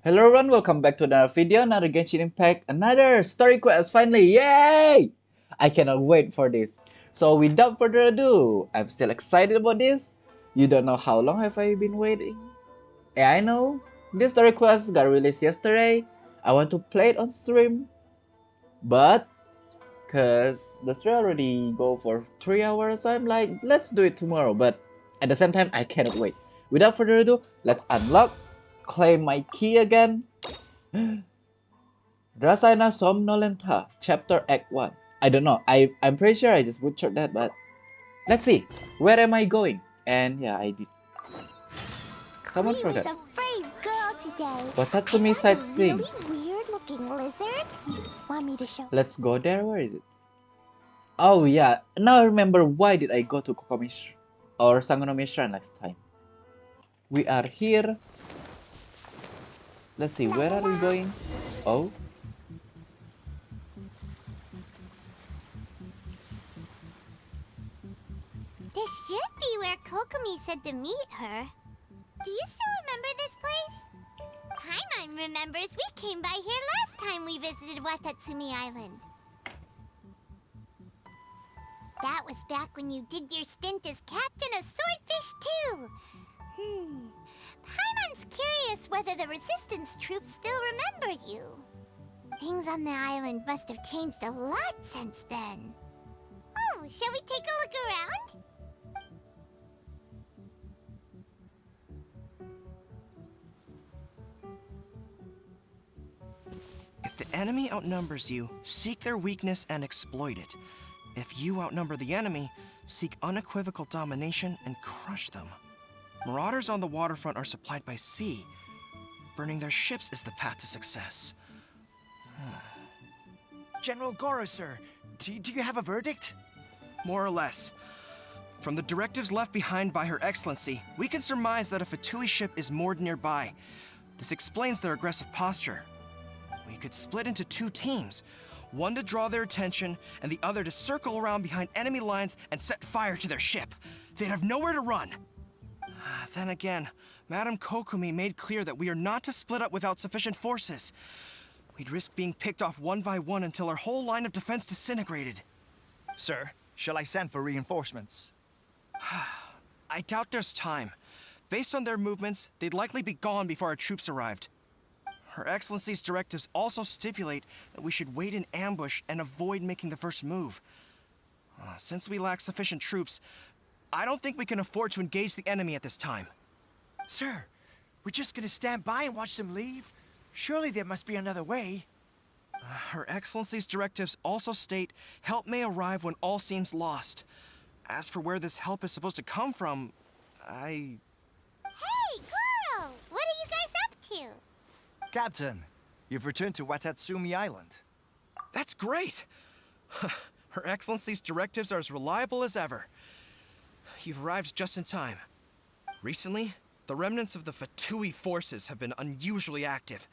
Hello everyone, welcome back to another video, another Genshin Impact, another story quest finally, yay! I cannot wait for this. So without further ado, I'm still excited about this. You don't know how long have I been waiting? Yeah, I know. This story quest got released yesterday. I want to play it on stream. But, cause the stream already go for 3 hours, so I'm like, let's do it tomorrow. But at the same time, I cannot wait. Without further ado, let's unlock, claim my key again. Dracaena Somnolenta, Chapter Act 1. I don't know, I'm pretty sure I just butchered that, but let's see. Where am I going? And yeah, I did. Someone Queen forgot. is a brave girl today. Watatsumi I found a sightseeing. really weird-looking lizard. Want me to show? Let's go there. Where is it? Oh yeah, now I remember why did I go to Kokomi or Sangonomiya Shrine last time. We are here. Let's see, where are we going? Oh. This should be where Kokomi said to meet her. Do you still remember this place? Paimon remembers we came by here last time we visited Watatsumi Island. That was back when you did your stint as captain of Swordfish too. Paimon's curious whether the Resistance troops still remember you. Things on the island must have changed a lot since then. Oh, shall we take a look around? If the enemy outnumbers you, seek their weakness and exploit it. If you outnumber the enemy, seek unequivocal domination and crush them. Marauders on the waterfront are supplied by sea. Burning their ships is the path to success. General Goro, sir, do you have a verdict? More or less. From the directives left behind by Her Excellency, we can surmise that a Fatui ship is moored nearby. This explains their aggressive posture. We could split into two teams, one to draw their attention, and the other to circle around behind enemy lines and set fire to their ship. They'd have nowhere to run. Then again, Madame Kokomi made clear that we are not to split up without sufficient forces. We'd risk being picked off one by one until our whole line of defense disintegrated. Sir, shall I send for reinforcements? I doubt there's time. Based on their movements, they'd likely be gone before our troops arrived. Her Excellency's directives also stipulate that we should wait in ambush and avoid making the first move. Since we lack sufficient troops, I don't think we can afford to engage the enemy at this time. Sir, we're just gonna stand by and watch them leave? Surely there must be another way. Her Excellency's directives also state help may arrive when all seems lost. As for where this help is supposed to come from, Hey, Goro! What are you guys up to? Captain, you've returned to Watatsumi Island. That's great! Her Excellency's directives are as reliable as ever. You've arrived just in time. Recently, the remnants of the Fatui forces have been unusually active.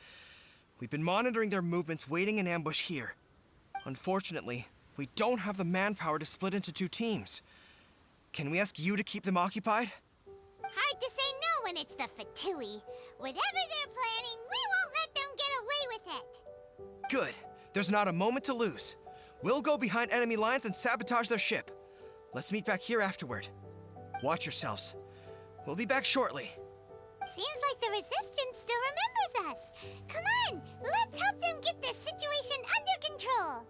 We've been monitoring their movements, waiting in ambush here. Unfortunately, we don't have the manpower to split into two teams. Can we ask you to keep them occupied? Hard to say no when it's the Fatui. Whatever they're planning, we won't let them get away with it. Good. There's not a moment to lose. We'll go behind enemy lines and sabotage their ship. Let's meet back here afterward. Watch yourselves. We'll be back shortly. Seems like the Resistance still remembers us. Come on, let's help them get this situation under control.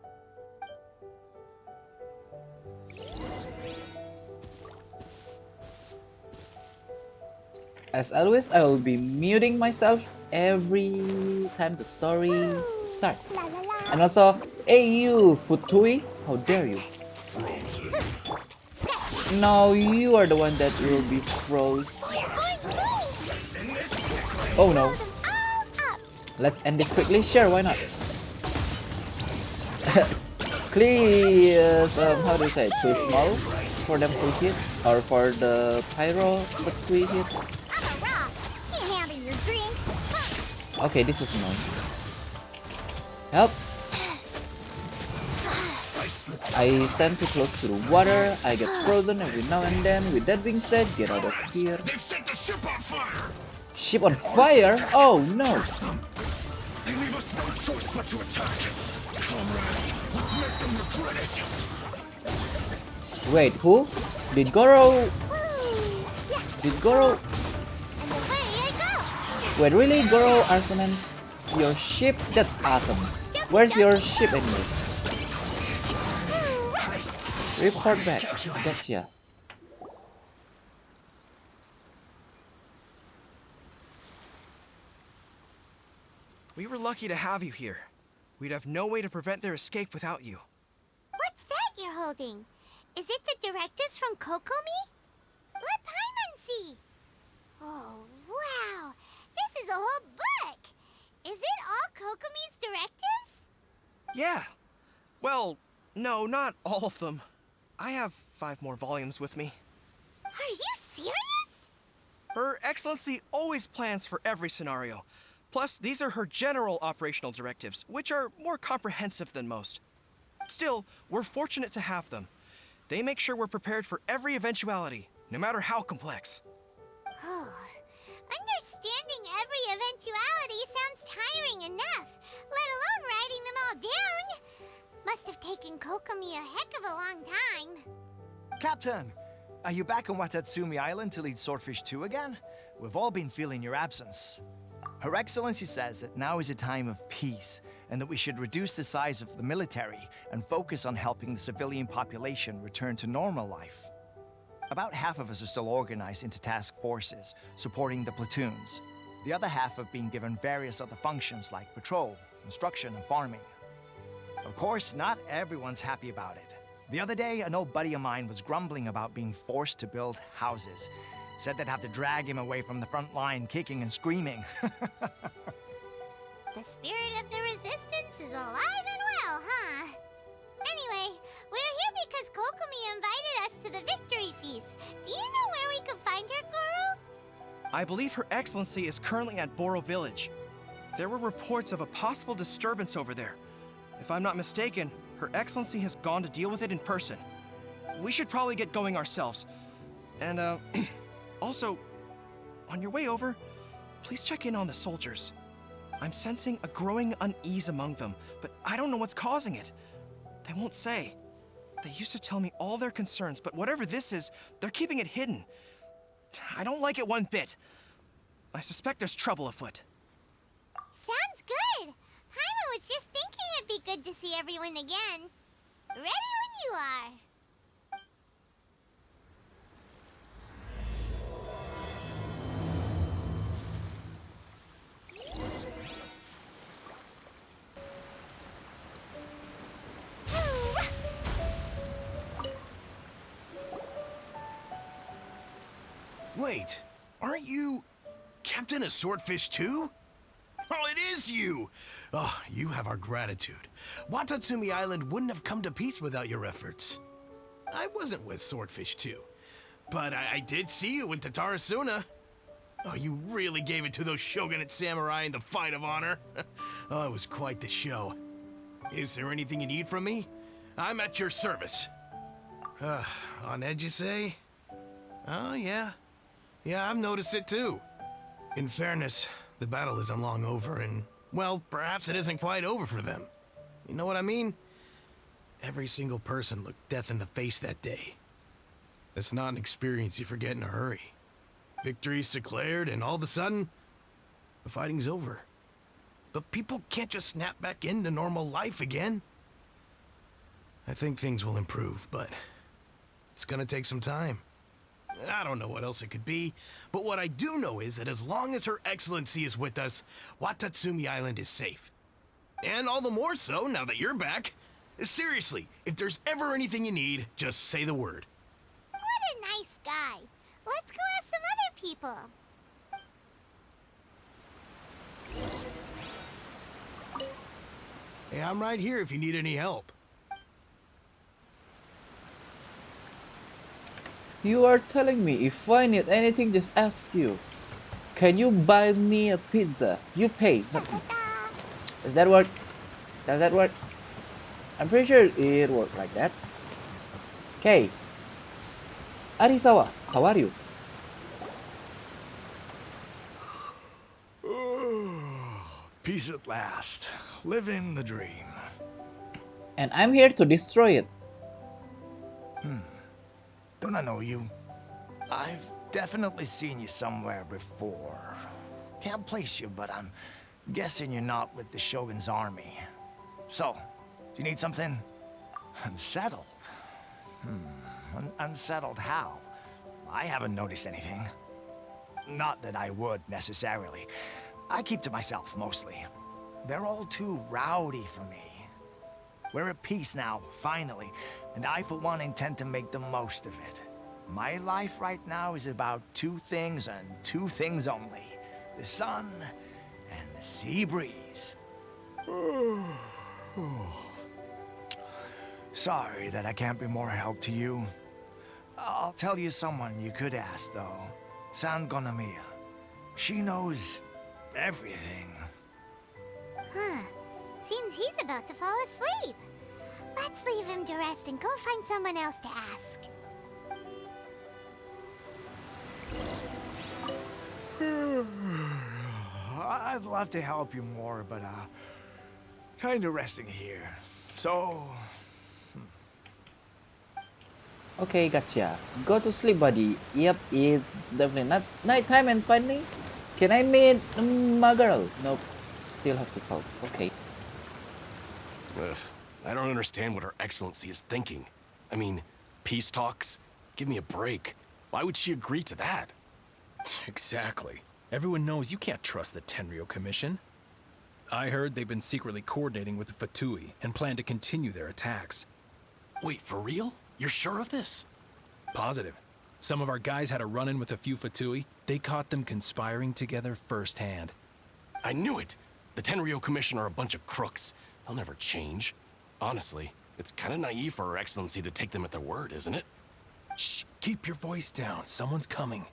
As always, I will be muting myself every time the story starts. La la la. And also, hey you, Futui, how dare you? No, you are the one that will be froze. Oh no. Let's end this quickly. Sure, why not? Please, how do you say it? Too small for them to hit? Or for the pyro Futui hit? I'm a rock. Can't handle your drink. Okay, this is annoying. Help! I stand too close to the water, I get frozen every now and then. With that being said, get out of here. They've set the ship on fire! Ship on fire? Oh no! They leave us no choice but to attack. Comrades, let's make them regret it. Wait, who? Did Goro... Woo! Yeah, Did Goro... and away I go. Wait, really? Goro Arsonance your ship? That's awesome. Where's your ship anyway? Report back. Gotcha. We were lucky to have you here. We'd have no way to prevent their escape without you. What's that you're holding? Is it the directives from Kokomi? Let Paimon see. Oh, wow. This is a whole book. Is it all Kokomi's directives? Yeah. Well, no, not all of them. I have 5 more volumes with me. Are you serious? Her Excellency always plans for every scenario. Plus, these are her general operational directives, which are more comprehensive than most. Still, we're fortunate to have them. They make sure we're prepared for every eventuality, no matter how complex. Oh, understanding every eventuality sounds tiring enough, let alone writing them all down. Must have taken Kokomi a heck of a long time. Captain, are you back on Watatsumi Island to lead Swordfish 2 again? We've all been feeling your absence. Her Excellency says that now is a time of peace, and that we should reduce the size of the military and focus on helping the civilian population return to normal life. About half of us are still organized into task forces, supporting the platoons. The other half have been given various other functions like patrol, construction, and farming. Of course, not everyone's happy about it. The other day, an old buddy of mine was grumbling about being forced to build houses. Said they'd have to drag him away from the front line, kicking and screaming. The spirit of the resistance is alive and well, huh? Anyway, we're here because Kokomi invited us to the victory feast. Do you know where we can find her, Goro? I believe Her Excellency is currently at Boro Village. There were reports of a possible disturbance over there. If I'm not mistaken, Her Excellency has gone to deal with it in person. We should probably get going ourselves. And, also, on your way over, please check in on the soldiers. I'm sensing a growing unease among them, but I don't know what's causing it. They won't say. They used to tell me all their concerns, but whatever this is, they're keeping it hidden. I don't like it one bit. I suspect there's trouble afoot. Sounds good. Paimon was just thinking it'd be good to see everyone again. Ready when you are. Wait, aren't you Captain of Swordfish 2? Oh, it is you! Oh, you have our gratitude. Watatsumi Island wouldn't have come to peace without your efforts. I wasn't with Swordfish 2, but I did see you with Tatarasuna. Oh, you really gave it to those shogunate samurai in the fight of honor. Oh, it was quite the show. Is there anything you need from me? I'm at your service. On edge, you say? Oh, yeah. Yeah, I've noticed it too. In fairness, the battle isn't long over, and, well, perhaps it isn't quite over for them. You know what I mean? Every single person looked death in the face that day. That's not an experience you forget in a hurry. Victory's declared, and all of a sudden, the fighting's over. But people can't just snap back into normal life again. I think things will improve, but it's gonna take some time. I don't know what else it could be, but what I do know is that as long as Her Excellency is with us, Watatsumi Island is safe. And all the more so now that you're back. Seriously, if there's ever anything you need, just say the word. What a nice guy. Let's go ask some other people. Hey, I'm right here if you need any help. You are telling me if I need anything, just ask you. Can you buy me a pizza? You pay, not me. Does that work? Does that work? I'm pretty sure it worked like that. Okay. Arisawa, how are you? Peace at last. Living the dream. And I'm here to destroy it. Don't I know you? I've definitely seen you somewhere before. Can't place you, but I'm guessing you're not with the Shogun's army. So, do you need something? Unsettled? Unsettled how? I haven't noticed anything. Not that I would, necessarily. I keep to myself, mostly. They're all too rowdy for me. We're at peace now, finally, and I, for one, intend to make the most of it. My life right now is about two things and two things only. The sun and the sea breeze. Sorry that I can't be more help to you. I'll tell you someone you could ask, though. Sangonomiya. She knows everything. Huh. Seems he's about to fall asleep. Let's leave him to rest and go find someone else to ask. I'd love to help you more, but kinda resting here. So, Okay, gotcha. Go to sleep, buddy. Yep, it's definitely not nighttime and finally. Can I meet my girl? Nope. Still have to talk. Okay. Ugh, I don't understand what Her Excellency is thinking. I mean, peace talks? Give me a break. Why would she agree to that? Exactly. Everyone knows you can't trust the Tenryou Commission. I heard they've been secretly coordinating with the Fatui and plan to continue their attacks. Wait, for real? You're sure of this? Positive. Some of our guys had a run-in with a few Fatui. They caught them conspiring together firsthand. I knew it! The Tenryou Commission are a bunch of crooks. They'll never change. Honestly, it's kind of naive for Her Excellency to take them at their word, isn't it? Shh! Keep your voice down. Someone's coming.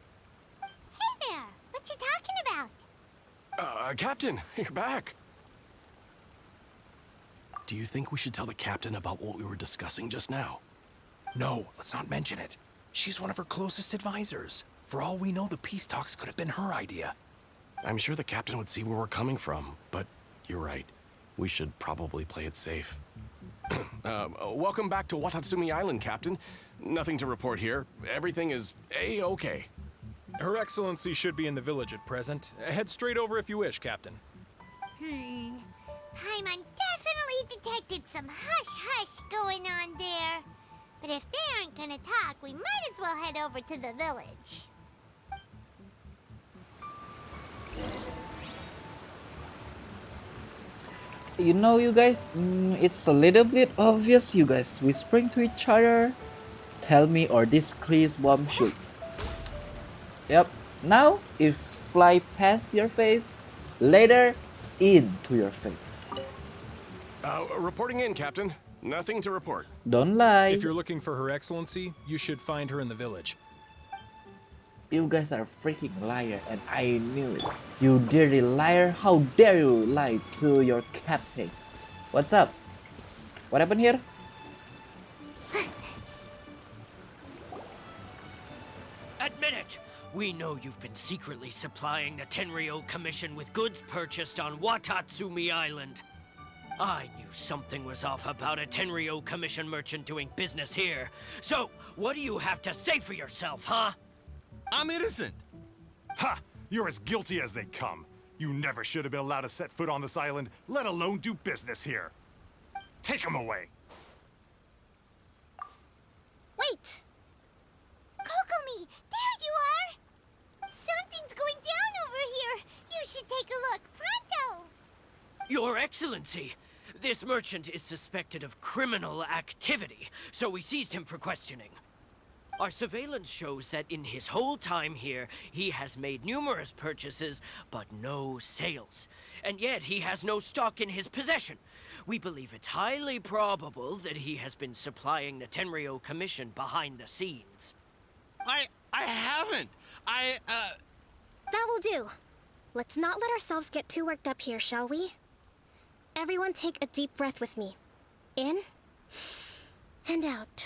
Hey there! What you talking about? Captain, you're back. Do you think we should tell the captain about what we were discussing just now? No, let's not mention it. She's one of her closest advisors. For all we know, the peace talks could have been her idea. I'm sure the captain would see where we're coming from, but you're right. We should probably play it safe. Welcome back to Watatsumi Island, Captain. Nothing to report here. Everything is A-okay. Her Excellency should be in the village at present. Head straight over if you wish, Captain. Paimon definitely detected some hush-hush going on there. But if they aren't gonna talk, we might as well head over to the village. You know, you guys, it's a little bit obvious you guys whispering to each other. Tell me or this Chris bomb shoot. Yep. Now, if fly past your face, later into your face. Reporting in, Captain. Nothing to report. Don't lie. If you're looking for Her Excellency, you should find her in the village. You guys are freaking liar and I knew it. You dirty liar, how dare you lie to your captain? What's up? What happened here? Admit it! We know you've been secretly supplying the Tenryou Commission with goods purchased on Watatsumi Island. I knew something was off about a Tenryou Commission merchant doing business here. So, what do you have to say for yourself, huh? I'm innocent! Ha! You're as guilty as they come. You never should have been allowed to set foot on this island, let alone do business here. Take him away. Wait! Kokomi, there you are! Something's going down over here. You should take a look, pronto! Your Excellency, this merchant is suspected of criminal activity, so we seized him for questioning. Our surveillance shows that in his whole time here, he has made numerous purchases, but no sales. And yet he has no stock in his possession. We believe it's highly probable that he has been supplying the Tenryou Commission behind the scenes. I haven't. That will do. Let's not let ourselves get too worked up here, shall we? Everyone take a deep breath with me. In and out.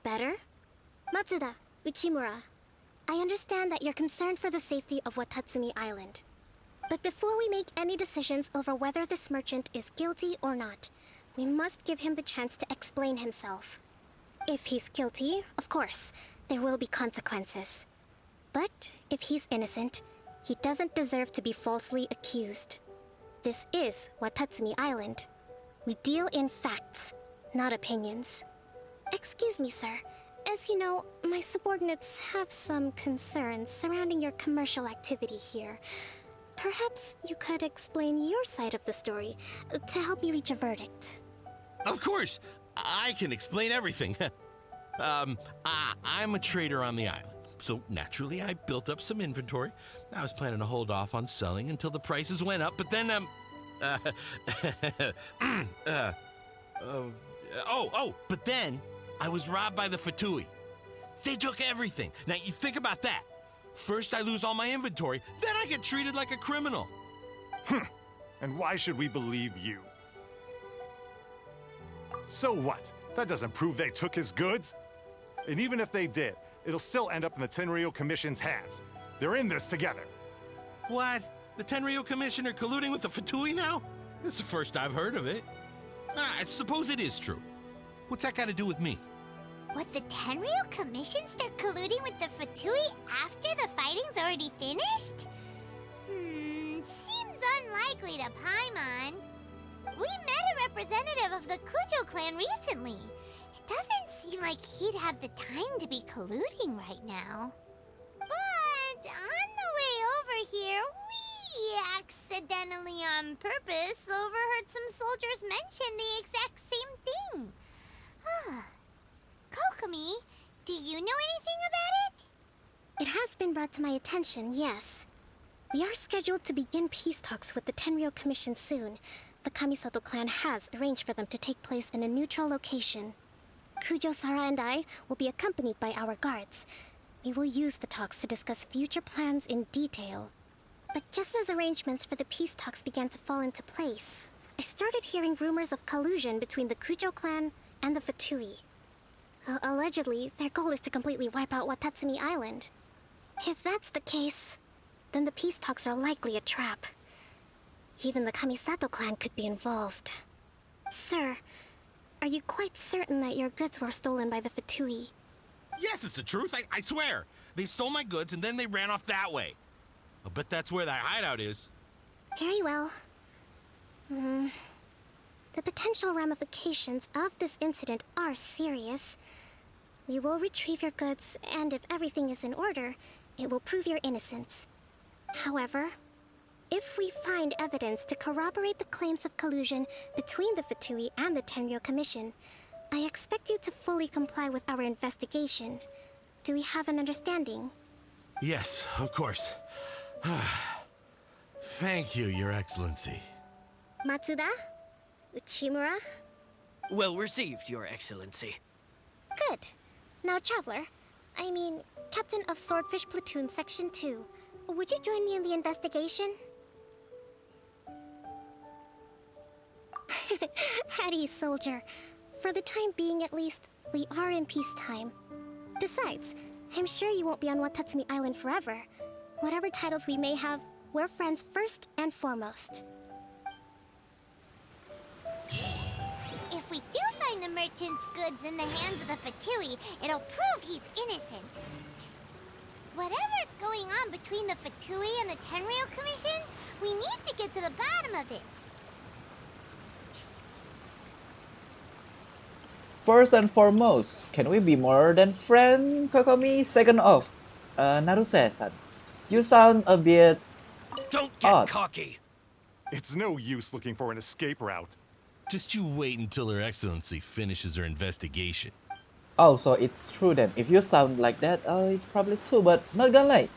Better? Matsuda, Uchimura, I understand that you're concerned for the safety of Watatsumi Island. But before we make any decisions over whether this merchant is guilty or not, we must give him the chance to explain himself. If he's guilty, of course, there will be consequences. But if he's innocent, he doesn't deserve to be falsely accused. This is Watatsumi Island. We deal in facts, not opinions. Excuse me, sir. As you know, my subordinates have some concerns surrounding your commercial activity here. Perhaps you could explain your side of the story to help me reach a verdict. Of course, I can explain everything. I'm a trader on the island, so naturally I built up some inventory. I was planning to hold off on selling until the prices went up, but then, but then I was robbed by the Fatui. They took everything. Now you think about that. First I lose all my inventory, then I get treated like a criminal. And why should we believe you? So what? That doesn't prove they took his goods. And even if they did, it'll still end up in the Tenryo Commission's hands. They're in this together. What? The Tenryo Commission are colluding with the Fatui now? This is the first I've heard of it. I suppose it is true. What's that got to do with me? What, the Tenryo Commission start colluding with the Fatui after the fighting's already finished? Seems unlikely to Paimon. We met a representative of the Kujo clan recently. It doesn't seem like he'd have the time to be colluding right now. But on the way over here, we accidentally on purpose overheard some soldiers mention the exact same thing. Kokomi, do you know anything about it? It has been brought to my attention, yes. We are scheduled to begin peace talks with the Tenryo Commission soon. The Kamisato clan has arranged for them to take place in a neutral location. Kujo-Sara and I will be accompanied by our guards. We will use the talks to discuss future plans in detail. But just as arrangements for the peace talks began to fall into place, I started hearing rumors of collusion between the Kujo clan and the Fatui. Allegedly, their goal is to completely wipe out Watatsumi Island. If that's the case, then the peace talks are likely a trap. Even the Kamisato clan could be involved. Sir, are you quite certain that your goods were stolen by the Fatui? Yes, it's the truth. I swear. They stole my goods and then they ran off that way. I'll bet that's where that hideout is. Very well. The potential ramifications of this incident are serious. We will retrieve your goods, and if everything is in order, it will prove your innocence. However, if we find evidence to corroborate the claims of collusion between the Fatui and the Tenryo Commission, I expect you to fully comply with our investigation. Do we have an understanding? Yes, of course. Thank you, Your Excellency. Matsuda? Uchimura? Well received, Your Excellency. Good. Now, Traveler, Captain of Swordfish Platoon Section 2, would you join me in the investigation? Hattie, soldier. For the time being, at least, we are in peacetime. Besides, I'm sure you won't be on Watatsumi Island forever. Whatever titles we may have, we're friends first and foremost. If we do find the merchant's goods in the hands of the Fatui, it'll prove he's innocent. Whatever's going on between the Fatui and the Tenryo Commission, we need to get to the bottom of it. First and foremost, can we be more than friends, Kokomi? Second off, Naruse-san, you sound a bit Don't get odd. cocky. It's no use looking for an escape route. Just you wait until Her Excellency finishes her investigation. Oh, so it's true then. If you sound like that, it's probably true, but not gonna lie.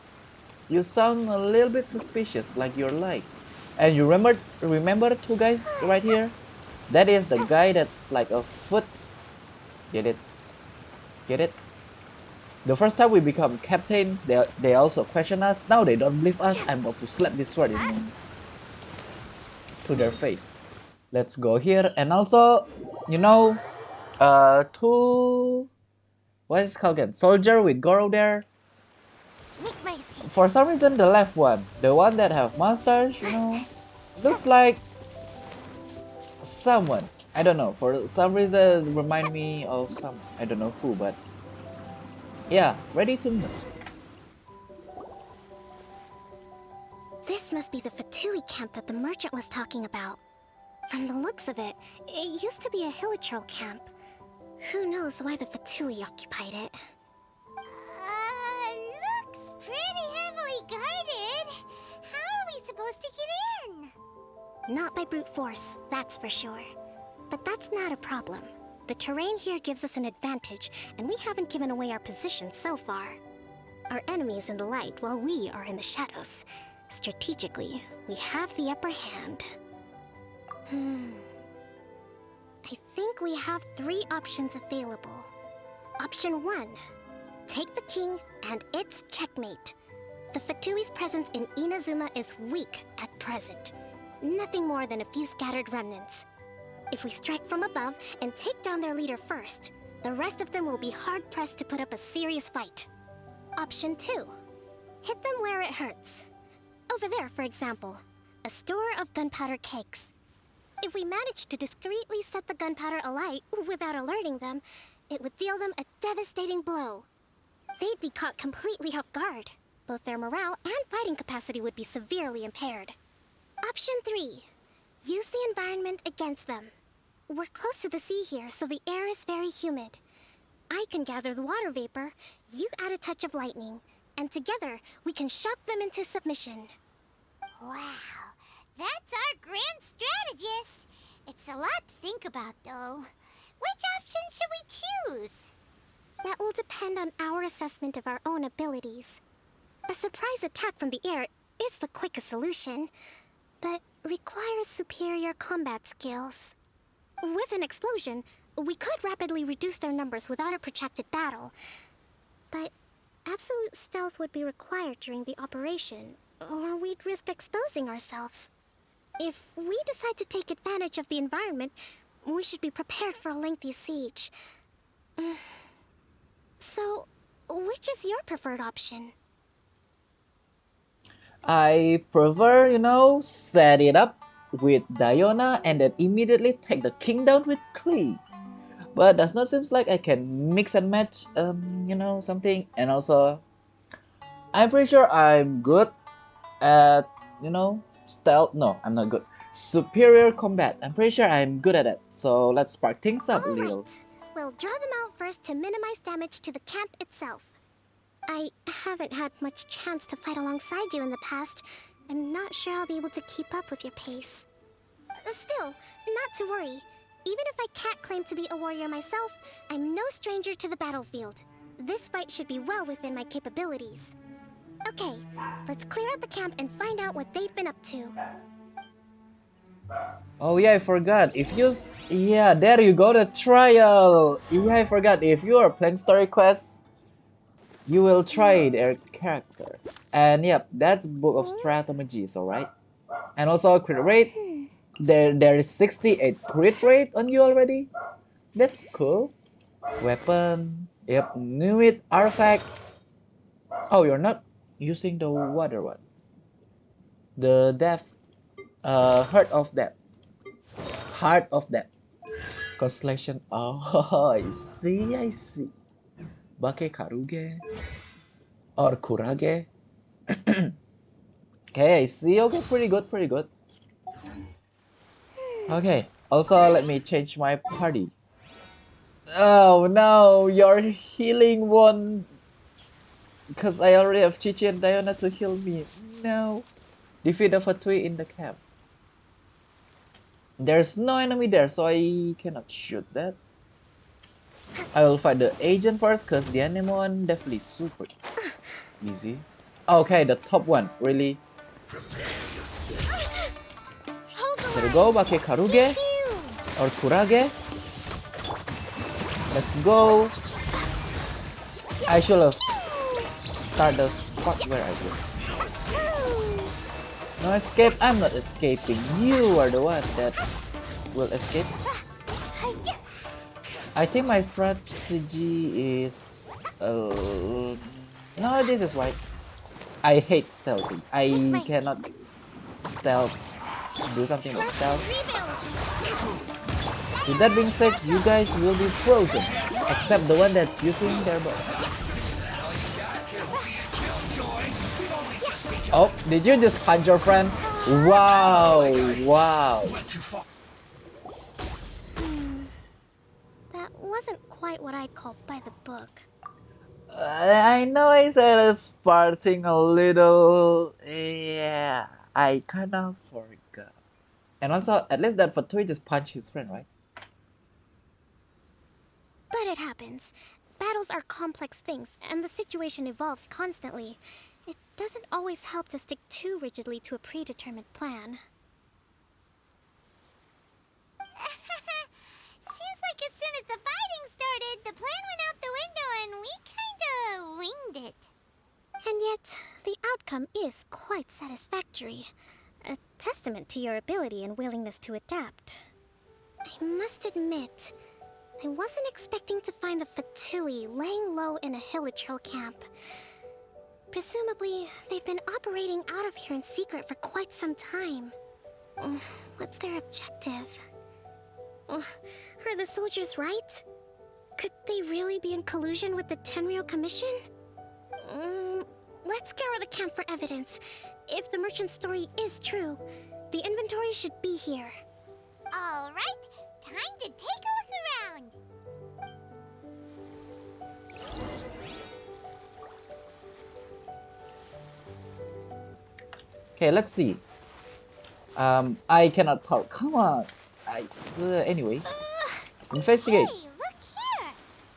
You sound a little bit suspicious, like you're like. And you remember the two guys right here? That is the guy that's like a foot. Get it? Get it? The first time we become captain, they also question us. Now they don't believe us. I'm about to slap this sword to their face. Let's go here. And also, two... What is it called again? Soldier with Goro there. Make my For some reason, the left one, the one that have mustache, you know, looks like someone. I don't know. For some reason, remind me of some. I don't know who, but yeah, ready to move. This must be the Fatui camp that the merchant was talking about. From the looks of it, it used to be a Hilichurl camp. Who knows why the Fatui occupied it? Looks pretty heavily guarded. How are we supposed to get in? Not by brute force, that's for sure. But that's not a problem. The terrain here gives us an advantage, and we haven't given away our position so far. Our enemy is in the light, while we are in the shadows. Strategically, we have the upper hand. I think we have 3 options available. Option 1. Take the king, and it's checkmate. The Fatui's presence in Inazuma is weak at present. Nothing more than a few scattered remnants. If we strike from above and take down their leader first, the rest of them will be hard-pressed to put up a serious fight. Option 2. Hit them where it hurts. Over there, for example, a store of gunpowder cakes. If we manage to discreetly set the gunpowder alight without alerting them, it would deal them a devastating blow. They'd be caught completely off guard. Both their morale and fighting capacity would be severely impaired. Option 3. Use the environment against them. We're close to the sea here, so the air is very humid. I can gather the water vapor, you add a touch of lightning, and together we can shock them into submission. Wow, that's our grand strategist. It's a lot to think about, though. Which option should we choose? That will depend on our assessment of our own abilities. A surprise attack from the air is the quickest solution, but requires superior combat skills. With an explosion, we could rapidly reduce their numbers without a protracted battle, but absolute stealth would be required during the operation, or we'd risk exposing ourselves. If we decide to take advantage of the environment, we should be prepared for a lengthy siege. So, which is your preferred option? I prefer, you know, set it up with Diona and then immediately take the king down with Klee. But does not seem like I can mix and match, you know, something. And also, I'm pretty sure I'm good at, you know, stealth. No, I'm not good. Superior combat. I'm pretty sure I'm good at it. So let's spark things up a little. Alright, we'll draw them out first to minimize damage to the camp itself. I haven't had much chance to fight alongside you in the past. I'm not sure I'll be able to keep up with your pace. Still, not to worry. Even if I can't claim to be a warrior myself, I'm no stranger to the battlefield. This fight should be well within my capabilities. Okay, let's clear out the camp and find out what they've been up to. Oh yeah, I forgot. If you, yeah, there you go, the trial. Yeah, I forgot. If you are playing story quests, you will try their character. And yep, that's Book of Strategies, alright? And also crit rate. There is 68 crit rate on you already. That's cool. Weapon. Yep, knew it. Artifact. Oh, you're not using the water one. The death. Heart of Death. Heart of Death. Constellation. Oh, I see, I see. Bake Karuge. Or Kurage. Okay, I see. Okay, pretty good, pretty good. Okay, also let me change my party. Oh no, your healing one. Because I already have Chichi and Diana to heal me. No. Defeat the Fatui in the camp. There's no enemy there, so I cannot shoot that. I will fight the agent first, because the enemy one definitely super easy. Okay, the top one, really. There we go, Bake Karuge or Kurage. Let's go. I should have started the spot where I go. No escape, I'm not escaping. You are the one that will escape. I think my strategy is... no, this is right. I hate stealthing. I Make cannot stealth. Do something like stealth. Rebuild. With that being said, you guys will be frozen, except the one that's using their bow. Oh, did you just punch your friend? Wow, wow. That wasn't quite what I'd call by the book. I know I said it's parting a little. Yeah, I kind of forgot. And also, at least that Fatui just punched his friend, right? But it happens. Battles are complex things, and the situation evolves constantly. It doesn't always help to stick too rigidly to a predetermined plan. Seems like as soon as the fighting started, the plan went out the window and we kinda winged it. And yet, the outcome is quite satisfactory. A testament to your ability and willingness to adapt. I must admit, I wasn't expecting to find the Fatui laying low in a Hilichurl camp. Presumably, they've been operating out of here in secret for quite some time. What's their objective? Are the soldiers right? Could they really be in collusion with the Tenryou Commission? Let's scour the camp for evidence. If the merchant's story is true, the inventory should be here. Alright, time to take a look around. Okay, let's see. I cannot talk. Come on. Anyway, investigate. Hey, look here!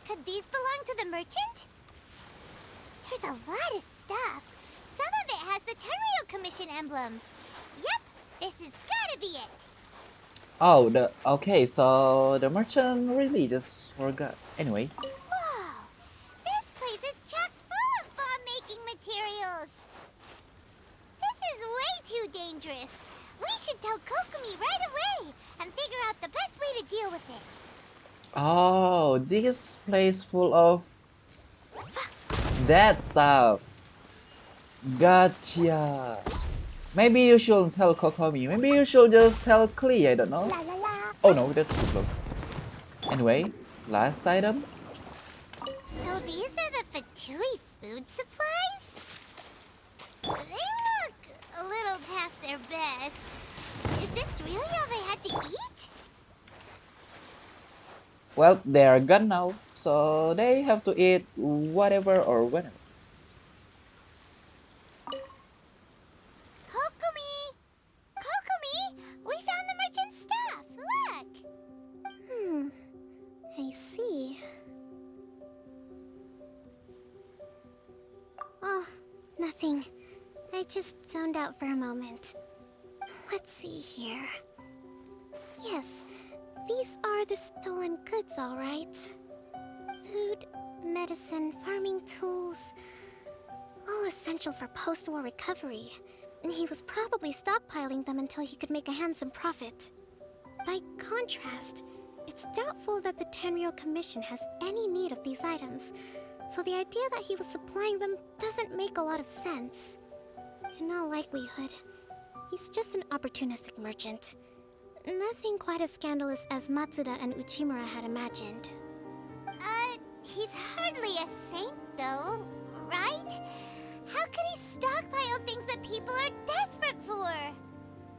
Could these belong to the merchant? There's a lot of stuff. Some of it has the Tenryou Commission emblem. Yep, this has gotta be it. Oh, okay. So the merchant really just forgot. Anyway, Whoa! This place is chock full of bomb-making materials. This is way too dangerous. We should tell Kokomi right away and figure out the best way to deal with it. oh, this place full of that stuff. Gotcha. Maybe you should tell Kokomi. Maybe you should just tell Klee. I don't know. Oh no, that's too close. Anyway, last item. So these are the Fatui food supplies? They look a little past their best. Is this really all they had to eat? Well, they are gone now, so they have to eat whatever or whenever. Kokomi! Kokomi! We found the merchant's stuff! Look! I see. Oh, nothing. I just zoned out for a moment. Let's see here. Yes, these are the stolen goods, all right. Food, medicine, farming tools. All essential for post-war recovery. And he was probably stockpiling them until he could make a handsome profit. By contrast, it's doubtful that the Tenryou Commission has any need of these items, so the idea that he was supplying them doesn't make a lot of sense. In all likelihood, he's just an opportunistic merchant. Nothing quite as scandalous as Matsuda and Uchimura had imagined. He's hardly a saint, though, right? How could he stockpile things that people are desperate for?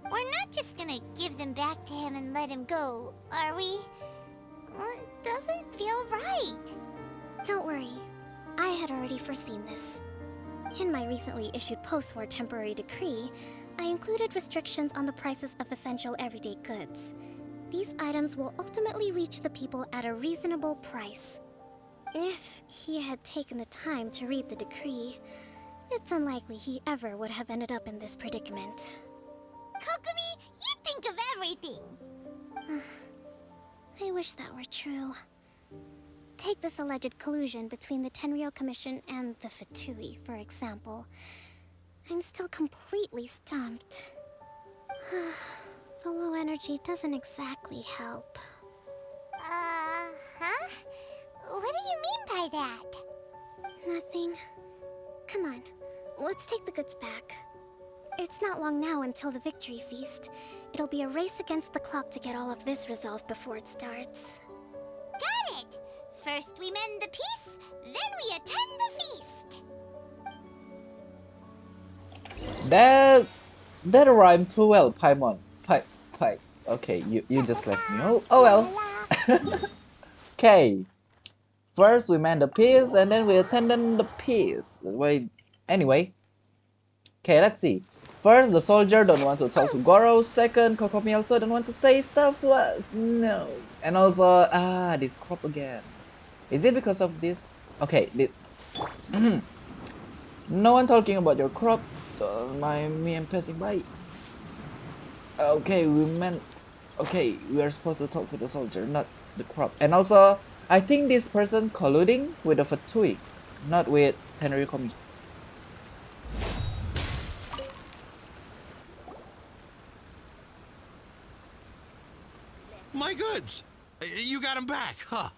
We're not just gonna give them back to him and let him go, are we? It doesn't feel right. Don't worry, I had already foreseen this. In my recently issued post-war temporary decree, I included restrictions on the prices of essential everyday goods. These items will ultimately reach the people at a reasonable price. If he had taken the time to read the decree, it's unlikely he ever would have ended up in this predicament. Kokomi, you think of everything! I wish that were true. Take this alleged collusion between the Tenryou Commission and the Fatui, for example. I'm still completely stumped. The low energy doesn't exactly help. Huh? What do you mean by that? Nothing. Come on, Let's take the goods back. It's not long now until the victory feast. It'll be a race against the clock to get all of this resolved before it starts. Got it! First we mend the peace, then we attend the feast. That rhymed too well, Paimon. Pi. Okay, you just left me. Oh well. Okay. First we mend the peace and then we attend the peace. Wait. Anyway. Okay, let's see. First, the soldier don't want to talk to Goro. Second, Kokomi also don't want to say stuff to us. No. And also, this crop again. Is it because of this? Okay, no one talking about your crop. Me, I'm passing by. Okay, we are supposed to talk to the soldier, not the crop. And also, I think this person colluding with the Fatui, not with Tenryou Komi. My goods! You got them back, huh?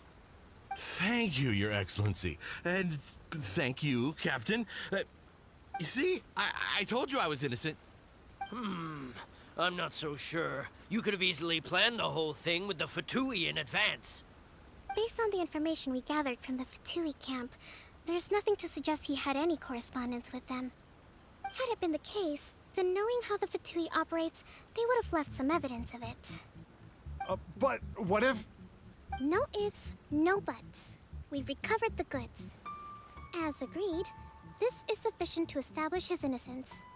Thank you, Your Excellency. And thank you, Captain. You see, I told you I was innocent. I'm not so sure. You could have easily planned the whole thing with the Fatui in advance. Based on the information we gathered from the Fatui camp, there's nothing to suggest he had any correspondence with them. Had it been the case, then knowing how the Fatui operates, they would have left some evidence of it. But what if... No ifs, no buts. We've recovered the goods. As agreed, this is sufficient to establish his innocence.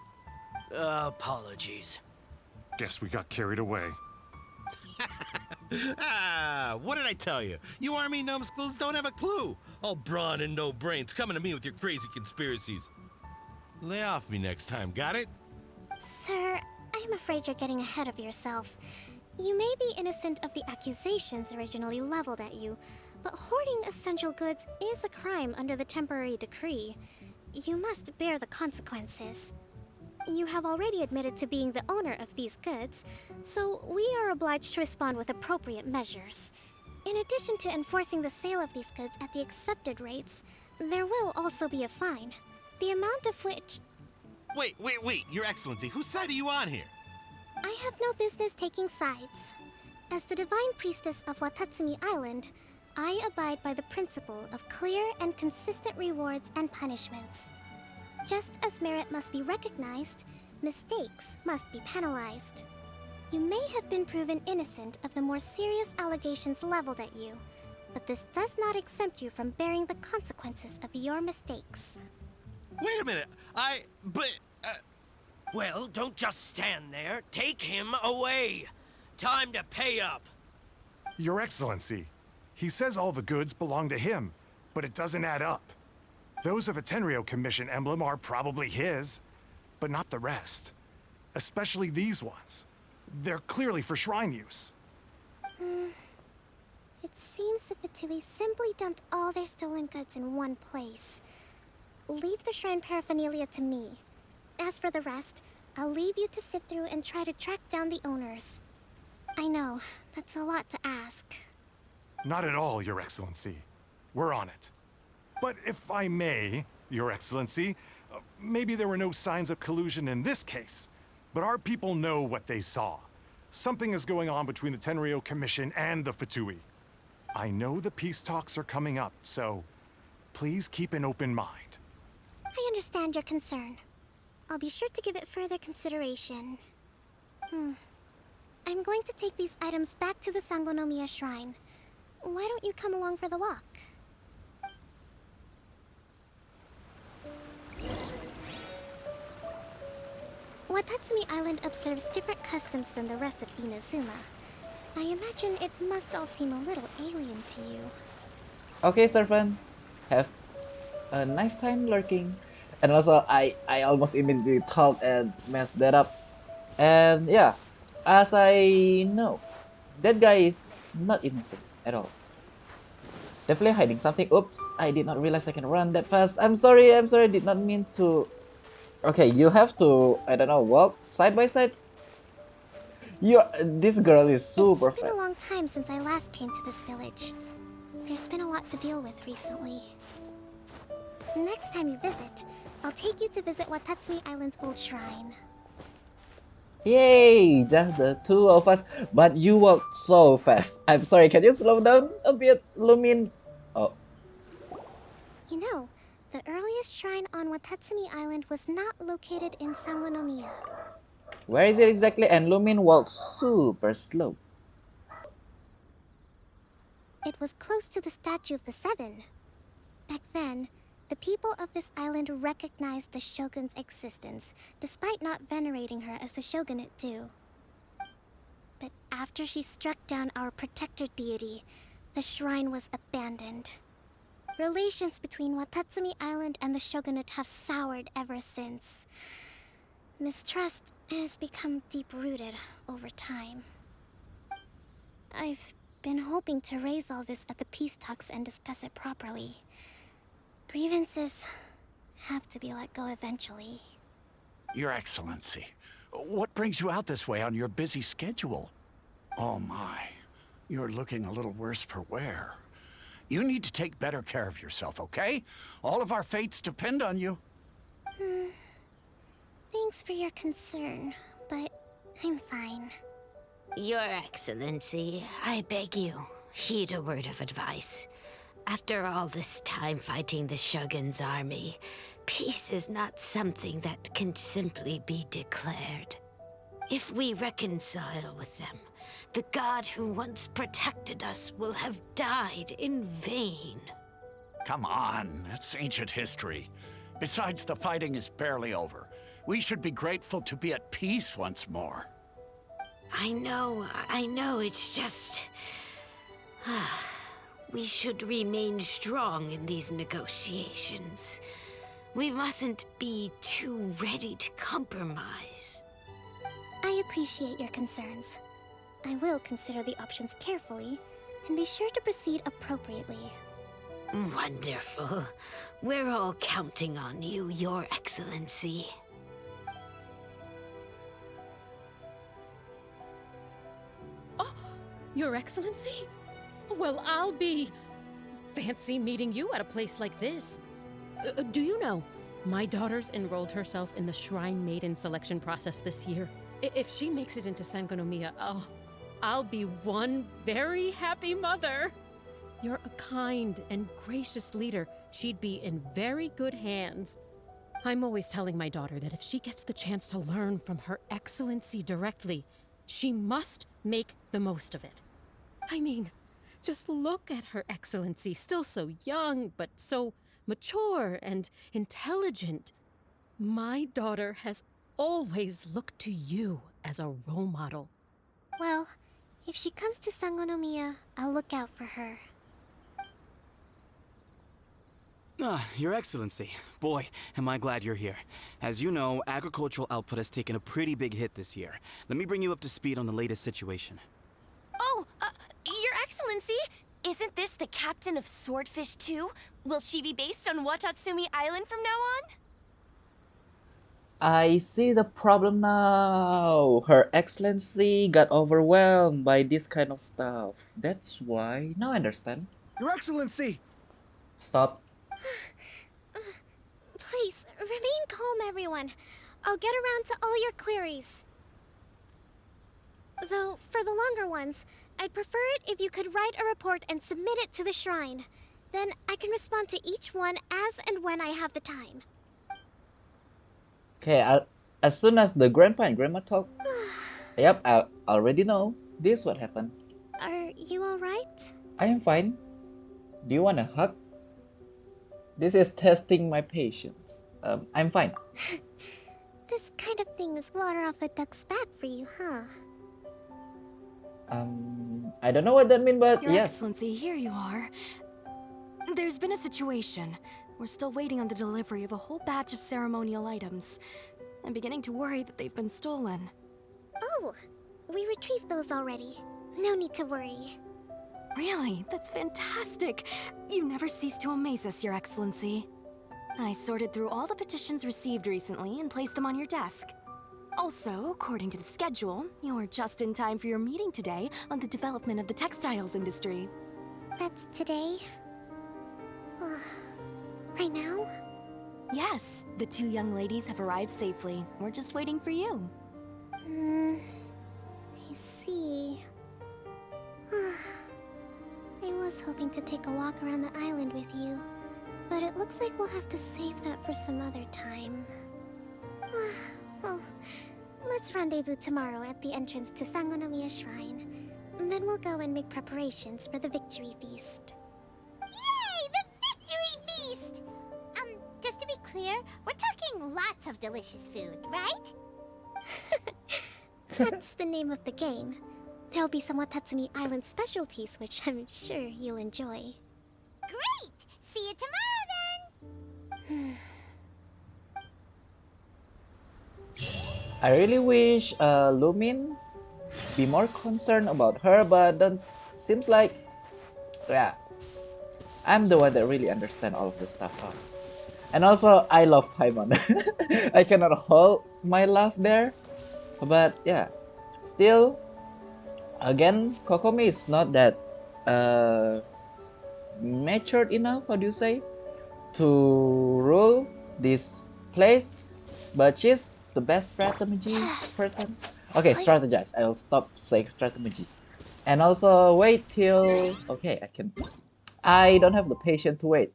Apologies. Guess we got carried away. What did I tell you? You army numbskulls don't have a clue. All brawn and no brains coming to me with your crazy conspiracies. Lay off me next time, got it? Sir, I'm afraid you're getting ahead of yourself. You may be innocent of the accusations originally leveled at you, but hoarding essential goods is a crime under the temporary decree. You must bear the consequences. You have already admitted to being the owner of these goods, so we are obliged to respond with appropriate measures. In addition to enforcing the sale of these goods at the accepted rates, there will also be a fine, the amount of which... Wait, Your Excellency, whose side are you on here? I have no business taking sides. As the Divine Priestess of Watatsumi Island, I abide by the principle of clear and consistent rewards and punishments. Just as merit must be recognized, mistakes must be penalized. You may have been proven innocent of the more serious allegations leveled at you, but this does not exempt you from bearing the consequences of your mistakes. Wait a minute, Well, don't just stand there. Take him away. Time to pay up. Your Excellency, he says all the goods belong to him, but it doesn't add up. Those of a Tenryou Commission emblem are probably his, but not the rest. Especially these ones. They're clearly for shrine use. It seems the Fatui simply dumped all their stolen goods in one place. Leave the shrine paraphernalia to me. As for the rest, I'll leave you to sift through and try to track down the owners. I know, that's a lot to ask. Not at all, Your Excellency. We're on it. But if I may, Your Excellency, maybe there were no signs of collusion in this case, but our people know what they saw. Something is going on between the Tenryou Commission and the Fatui. I know the peace talks are coming up, so please keep an open mind. I understand your concern. I'll be sure to give it further consideration. I'm going to take these items back to the Sangonomiya Shrine. Why don't you come along for the walk? Watatsumi Island observes different customs than the rest of Inazuma. I imagine it must all seem a little alien to you. Okay, servant. Have a nice time lurking. And also, I almost immediately thought and messed that up. And yeah, as I know, that guy is not innocent at all. Definitely hiding something. Oops, I did not realize I can run that fast. I'm sorry, did not mean to... Okay, you have to, I don't know, walk side by side. This girl is super fast. It's been a long time since I last came to this village. There's been a lot to deal with recently. Next time you visit, I'll take you to visit Watatsumi Island's old shrine. Yay! Just the two of us. But you walk so fast. I'm sorry, can you slow down a bit, Lumin? Oh, You know, the earliest shrine on Watatsumi Island was not located in Sangonomiya. where is it exactly? And Lumin walks super slow. It was close to the statue of the Seven. Back then, the people of this island recognized the shogun's existence, despite not venerating her as the shogunate do. But after she struck down our protector deity, the shrine was abandoned. Relations between Watatsumi Island and the shogunate have soured ever since. Mistrust has become deep-rooted over time. I've been hoping to raise all this at the peace talks and discuss it properly. Grievances have to be let go eventually. Your Excellency, what brings you out this way on your busy schedule? Oh my, you're looking a little worse for wear. You need to take better care of yourself, okay? All of our fates depend on you. Thanks for your concern, but I'm fine. Your Excellency, I beg you, heed a word of advice. After all this time fighting the Shogun's army, peace is not something that can simply be declared. If we reconcile with them, the god who once protected us will have died in vain. Come on, that's ancient history. Besides, the fighting is barely over. We should be grateful to be at peace once more. I know, it's just... We should remain strong in these negotiations. We mustn't be too ready to compromise. I appreciate your concerns. I will consider the options carefully, and be sure to proceed appropriately. Wonderful. We're all counting on you, Your Excellency. Your Excellency? Well, I'll be... fancy meeting you at a place like this. Do you know, my daughter's enrolled herself in the Shrine Maiden selection process this year. If she makes it into Sangonomiya, I'll be one very happy mother. You're a kind and gracious leader. She'd be in very good hands. I'm always telling my daughter that if she gets the chance to learn from Her Excellency directly, she must make the most of it. I mean, just look at Her Excellency, still so young, but so mature and intelligent. My daughter has always looked to you as a role model. Well, if she comes to Sangonomiya, I'll look out for her. Your Excellency. Boy, am I glad you're here. As you know, agricultural output has taken a pretty big hit this year. Let me bring you up to speed on the latest situation. Oh, Your Excellency! Isn't this the captain of Swordfish 2? Will she be based on Watatsumi Island from now on? I see the problem now. Her Excellency got overwhelmed by this kind of stuff. That's why. Now I understand. Your Excellency! Stop. Please, remain calm, everyone. I'll get around to all your queries. Though, for the longer ones, I'd prefer it if you could write a report and submit it to the shrine. Then I can respond to each one as and when I have the time. Okay, as soon as the grandpa and grandma talk, yep, I already know this what happened. Are you alright? I am fine. Do you want a hug? This is testing my patience. I'm fine. This kind of thing is water off a duck's back for you, huh? I don't know what that means, but Your yes. Excellency, here you are. There's been a situation. We're still waiting on the delivery of a whole batch of ceremonial items. I'm beginning to worry that they've been stolen. Oh, we retrieved those already. No need to worry. Really? That's fantastic! You never cease to amaze us, Your Excellency. I sorted through all the petitions received recently and placed them on your desk. Also, according to the schedule, you're just in time for your meeting today on the development of the textiles industry. That's today? Right now? Yes, the two young ladies have arrived safely. We're just waiting for you. I see. I was hoping to take a walk around the island with you, but it looks like we'll have to save that for some other time. Well, let's rendezvous tomorrow at the entrance to Sangonomiya Shrine. Then we'll go and make preparations for the victory feast. Yay! The victory feast! Just to be clear, we're talking lots of delicious food, right? That's the name of the game. There'll be some Watatsumi Island specialties, which I'm sure you'll enjoy. Great! See you tomorrow then! I really wish Lumin be more concerned about her, but then seems like, yeah, I'm the one that really understand all of this stuff. And also, I love Paimon. I cannot hold my laugh there, but yeah, still, again, Kokomi is not that matured enough, how do you say, to rule this place, but she's the best strategy person. Okay, strategize. I'll stop saying strategy. And also wait till... Okay, I don't have the patience to wait.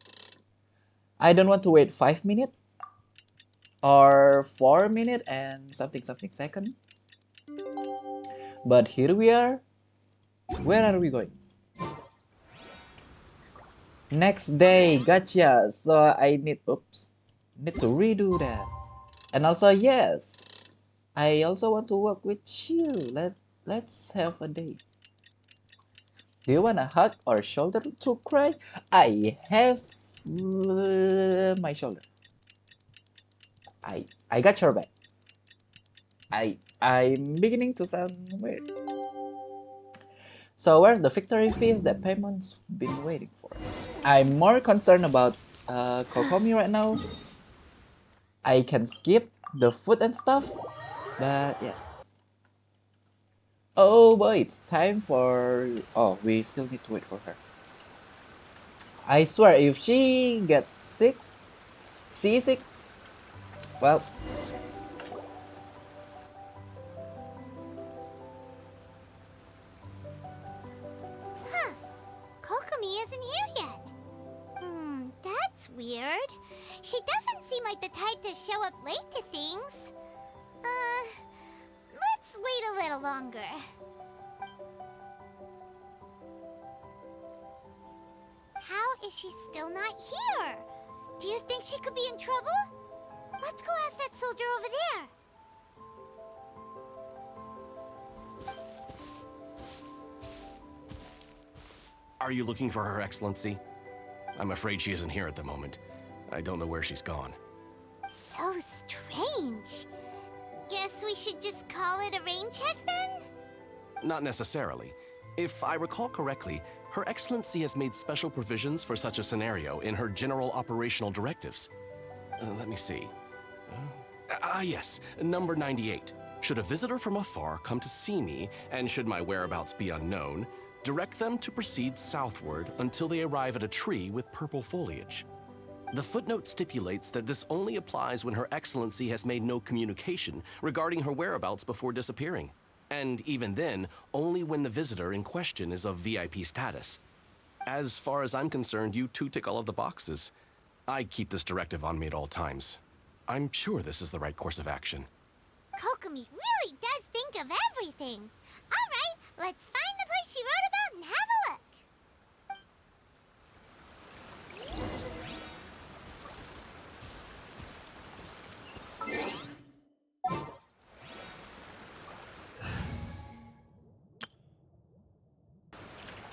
I don't want to wait 5 minutes or 4 minutes and something second. But here we are. Where are we going? Next day, gotcha. So I need to redo that. And also, yes, I also want to work with you. Let's have a date. Do you want a hug or shoulder to cry? I have my shoulder. I got your back. I'm beginning to sound weird. So where's the victory feast that Paimon's been waiting for? I'm more concerned about Kokomi right now. I can skip the food and stuff, but yeah. Oh boy, it's time for... Oh, we still need to wait for her. I swear, if she gets seasick, well... Huh. Kokomi isn't here yet. That's weird. She doesn't seem like the type to show up late to things. Let's wait a little longer. How is she still not here? Do you think she could be in trouble? Let's go ask that soldier over there. Are you looking for Her Excellency? I'm afraid she isn't here at the moment. I don't know where she's gone. So strange. Guess we should just call it a rain check then? Not necessarily. If I recall correctly, Her Excellency has made special provisions for such a scenario in her general operational directives. Let me see. Yes, number 98. Should a visitor from afar come to see me, and should my whereabouts be unknown, direct them to proceed southward until they arrive at a tree with purple foliage. The footnote stipulates that this only applies when Her Excellency has made no communication regarding her whereabouts before disappearing. And even then, only when the visitor in question is of VIP status. As far as I'm concerned, you two tick all of the boxes. I keep this directive on me at all times. I'm sure this is the right course of action. Kokomi really does think of everything. All right, let's find the place she wrote about and have a look.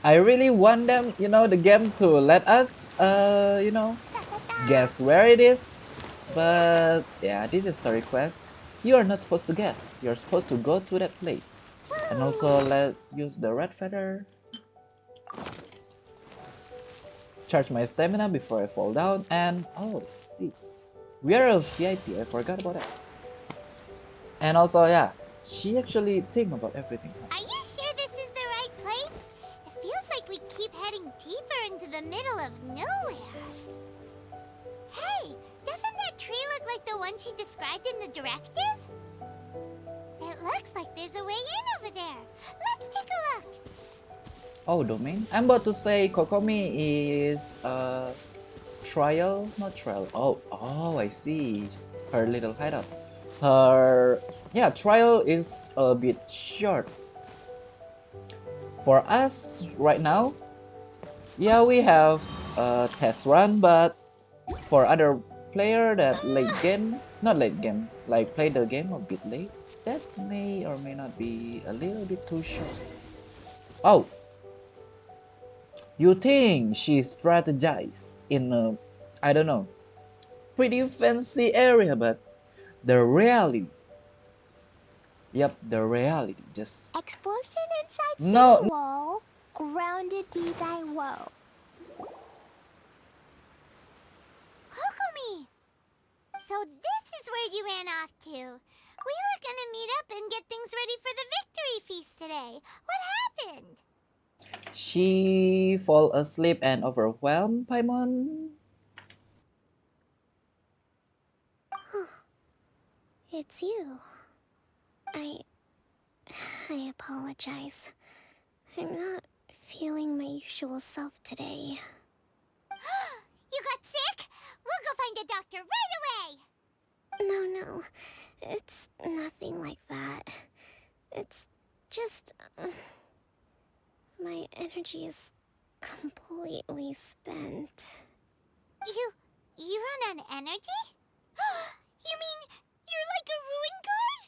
I really want them, the game to let us, guess where it is. But yeah, this is story quest. You are not supposed to guess. You're supposed to go to that place. And also use the red feather. Charge my stamina before I fall down. And oh, see, we are a VIP. I forgot about that. And also, yeah, she actually think about everything. Are you sure this is the right place? It feels like we keep heading deeper into the middle of nowhere. Hey, doesn't that Oh, domain? I'm about to say Kokomi is trial, not trial. Oh, I see. Her little hideout. Her, yeah, trial is a bit short. For us right now, yeah, we have a test run, but for other player that late game, not late game, like play the game a bit late, that may or may not be a little bit too short. Oh, you think she strategized in a, I don't know, pretty fancy area, but the reality, yep, the reality just Explosion inside no. city wall. Grounded be thy woe. Kokomi! So this is where you ran off to. We were gonna meet up and get things ready for the victory feast today. What happened? She fall asleep and overwhelmed Paimon. It's you. I apologize. I'm not feeling my usual self today. You got sick? We'll go find a doctor right away! No. It's nothing like that. It's just... my energy is completely spent. You run on energy? You mean you're like a ruin guard?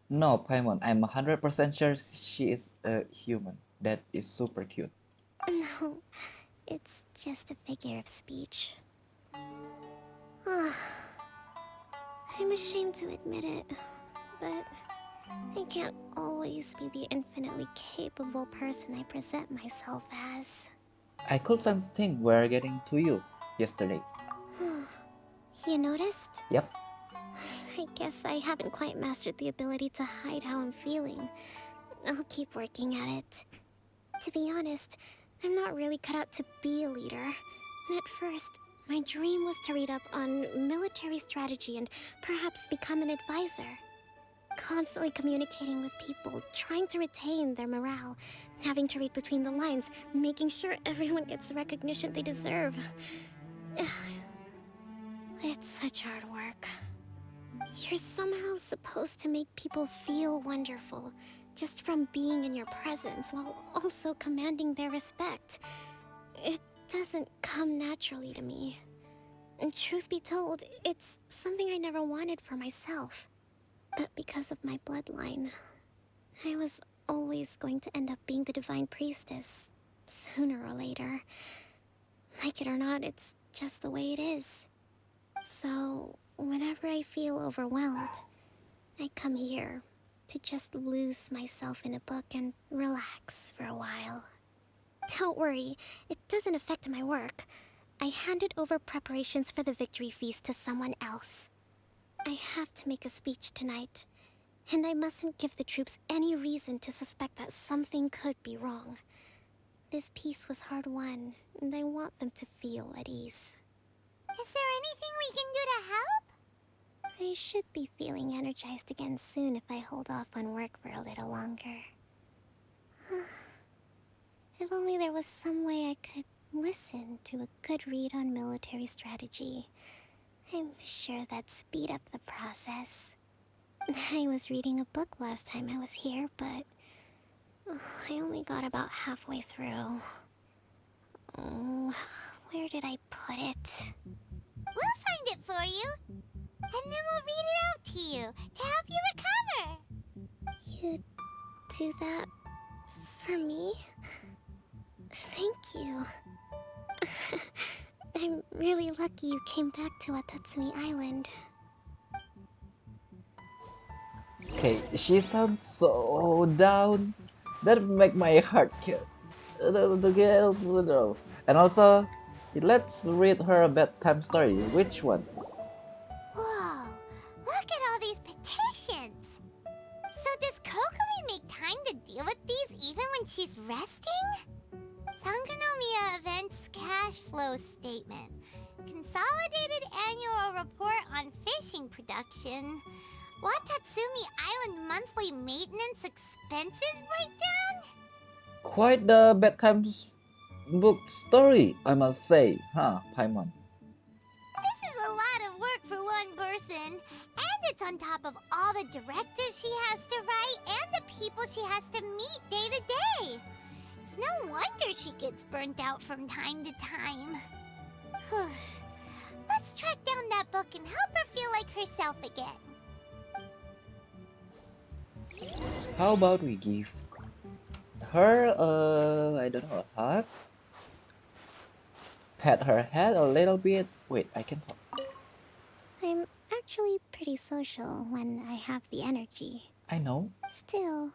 No, Paimon, I'm 100% sure she is a human. That is super cute. No, it's just a figure of speech. I'm ashamed to admit it, but I can't always be the infinitely capable person I present myself as. I could sense things were getting to you yesterday. You noticed? Yep. I guess I haven't quite mastered the ability to hide how I'm feeling. I'll keep working at it. To be honest, I'm not really cut out to be a leader. At first, my dream was to read up on military strategy and perhaps become an advisor. Constantly communicating with people, trying to retain their morale, having to read between the lines, making sure everyone gets the recognition they deserve. It's such hard work. You're somehow supposed to make people feel wonderful, just from being in your presence, while also commanding their respect. It doesn't come naturally to me. And truth be told, it's something I never wanted for myself. But because of my bloodline, I was always going to end up being the Divine Priestess, sooner or later. Like it or not, it's just the way it is. So, whenever I feel overwhelmed, I come here to just lose myself in a book and relax for a while. Don't worry, it doesn't affect my work. I handed over preparations for the victory feast to someone else. I have to make a speech tonight, and I mustn't give the troops any reason to suspect that something could be wrong. This peace was hard-won, and I want them to feel at ease. Is there anything we can do to help? I should be feeling energized again soon if I hold off on work for a little longer. If only there was some way I could listen to a good read on military strategy. I'm sure that'd speed up the process. I was reading a book last time I was here, but I only got about halfway through. Oh, where did I put it? We'll find it for you. And then we'll read it out to you to help you recover. You do that for me? Thank you. I'm really lucky you came back to Watatsumi Island. Okay, she sounds so down. That make my heart kill. And also, let's read her a bedtime story. Which one? Whoa, look at all these petitions. So does Kokomi make time to deal with these even when she's resting? Sangonomiya Events Cash Flow Statement. Consolidated Annual Report on Fishing Production. Watatsumi Island monthly maintenance expenses breakdown? Quite the bedtime book story, I must say, huh, Paimon? This is a lot of work for one person. And it's on top of all the directives she has to write and the people she has to meet day to day. It's no wonder she gets burnt out from time to time. Let's track down that book and help her feel like herself again. How about we give her I don't know, a hug? Pat her head a little bit. Wait, I can talk. I'm actually pretty social when I have the energy. I know. Still,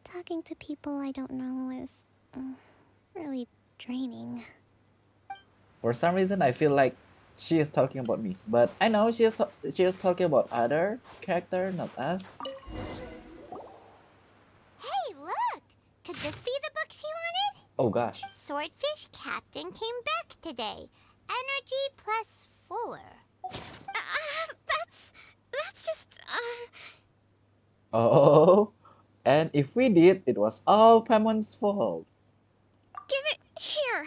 talking to people I don't know is really draining. For some reason, I feel like she is talking about me, but I know she is talking about other character, not us. Hey, look! Could this be the book she wanted? Oh gosh. Swordfish Captain came back today. Energy +4. That's just, Oh, and if we did, it was all Paimon's fault. Give it here!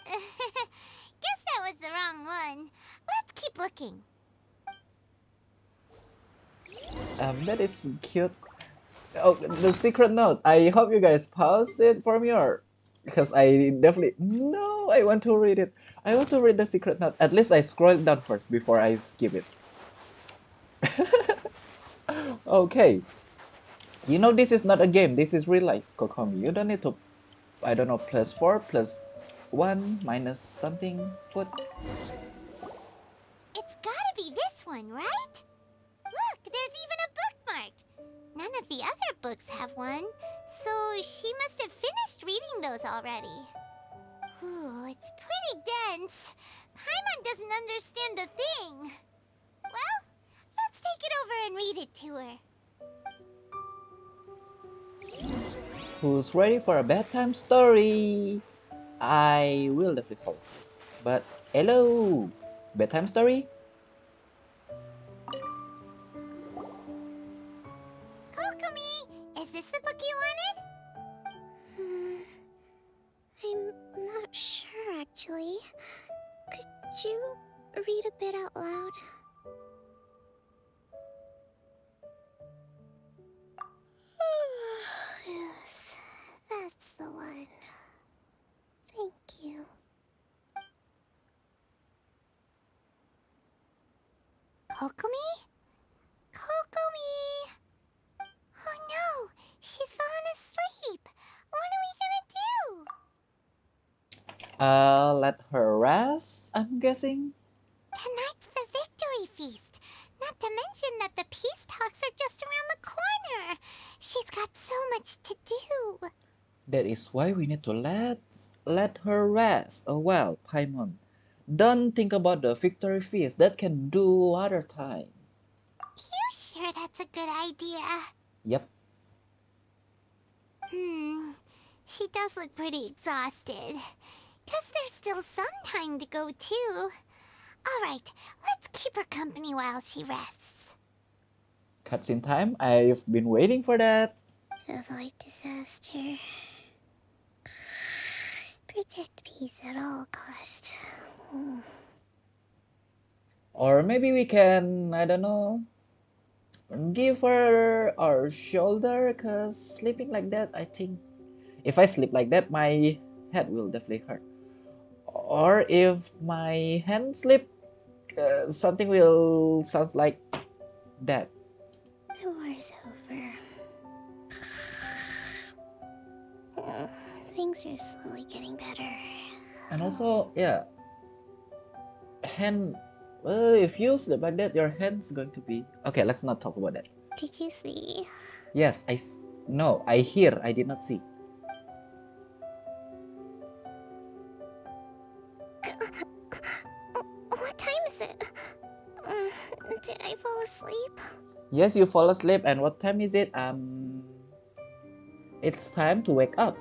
Guess that was the wrong one. Let's keep looking. That is cute. Oh, the secret note. I hope you guys pause it for me, or because I definitely no. I want to read it. I want to read the secret note. At least I scroll it down first before I skip it. Okay. You know this is not a game. This is real life, Kokomi. You don't need to, I don't know, +4, +1, minus something foot. It's gotta be this one, right? Look, there's even a bookmark. None of the other books have one, so she must have finished reading those already. Ooh, it's pretty dense. Paimon doesn't understand a thing. Well, let's take it over and read it to her. Who's ready for a bedtime story? I will definitely fall asleep. But hello, bedtime story? Kokomi, is this the book you wanted? I'm not sure, actually. Could you read a bit out loud? Yes, that's the one. Thank you. Kokomi? Kokomi! Oh no, she's fallen asleep. What are we gonna do? Let her rest, I'm guessing. Tonight's the victory feast. Not to mention that the peace talks are just around the corner. She's got so much to do. That is why we need to let her rest a while, Paimon. Don't think about the victory feast. That can do other time. You sure that's a good idea? Yep. She does look pretty exhausted. Guess there's still some time to go too. Alright, let's keep her company while she rests. Cutscene time. I've been waiting for that. Avoid disaster. Protect peace at all costs. Or maybe we can, I don't know, give her our shoulder, cause sleeping like that, I think if I sleep like that, my head will definitely hurt. Or if my hand slip, something will sound like that. The war's over. Things are slowly getting better. And also, yeah, hand. Well, if you sleep like that, your hand's going to be okay. Let's not talk about that. Did you see? Yes, no, I hear. I did not see. What time is it? Did I fall asleep? Yes, you fall asleep. And what time is it? It's time to wake up.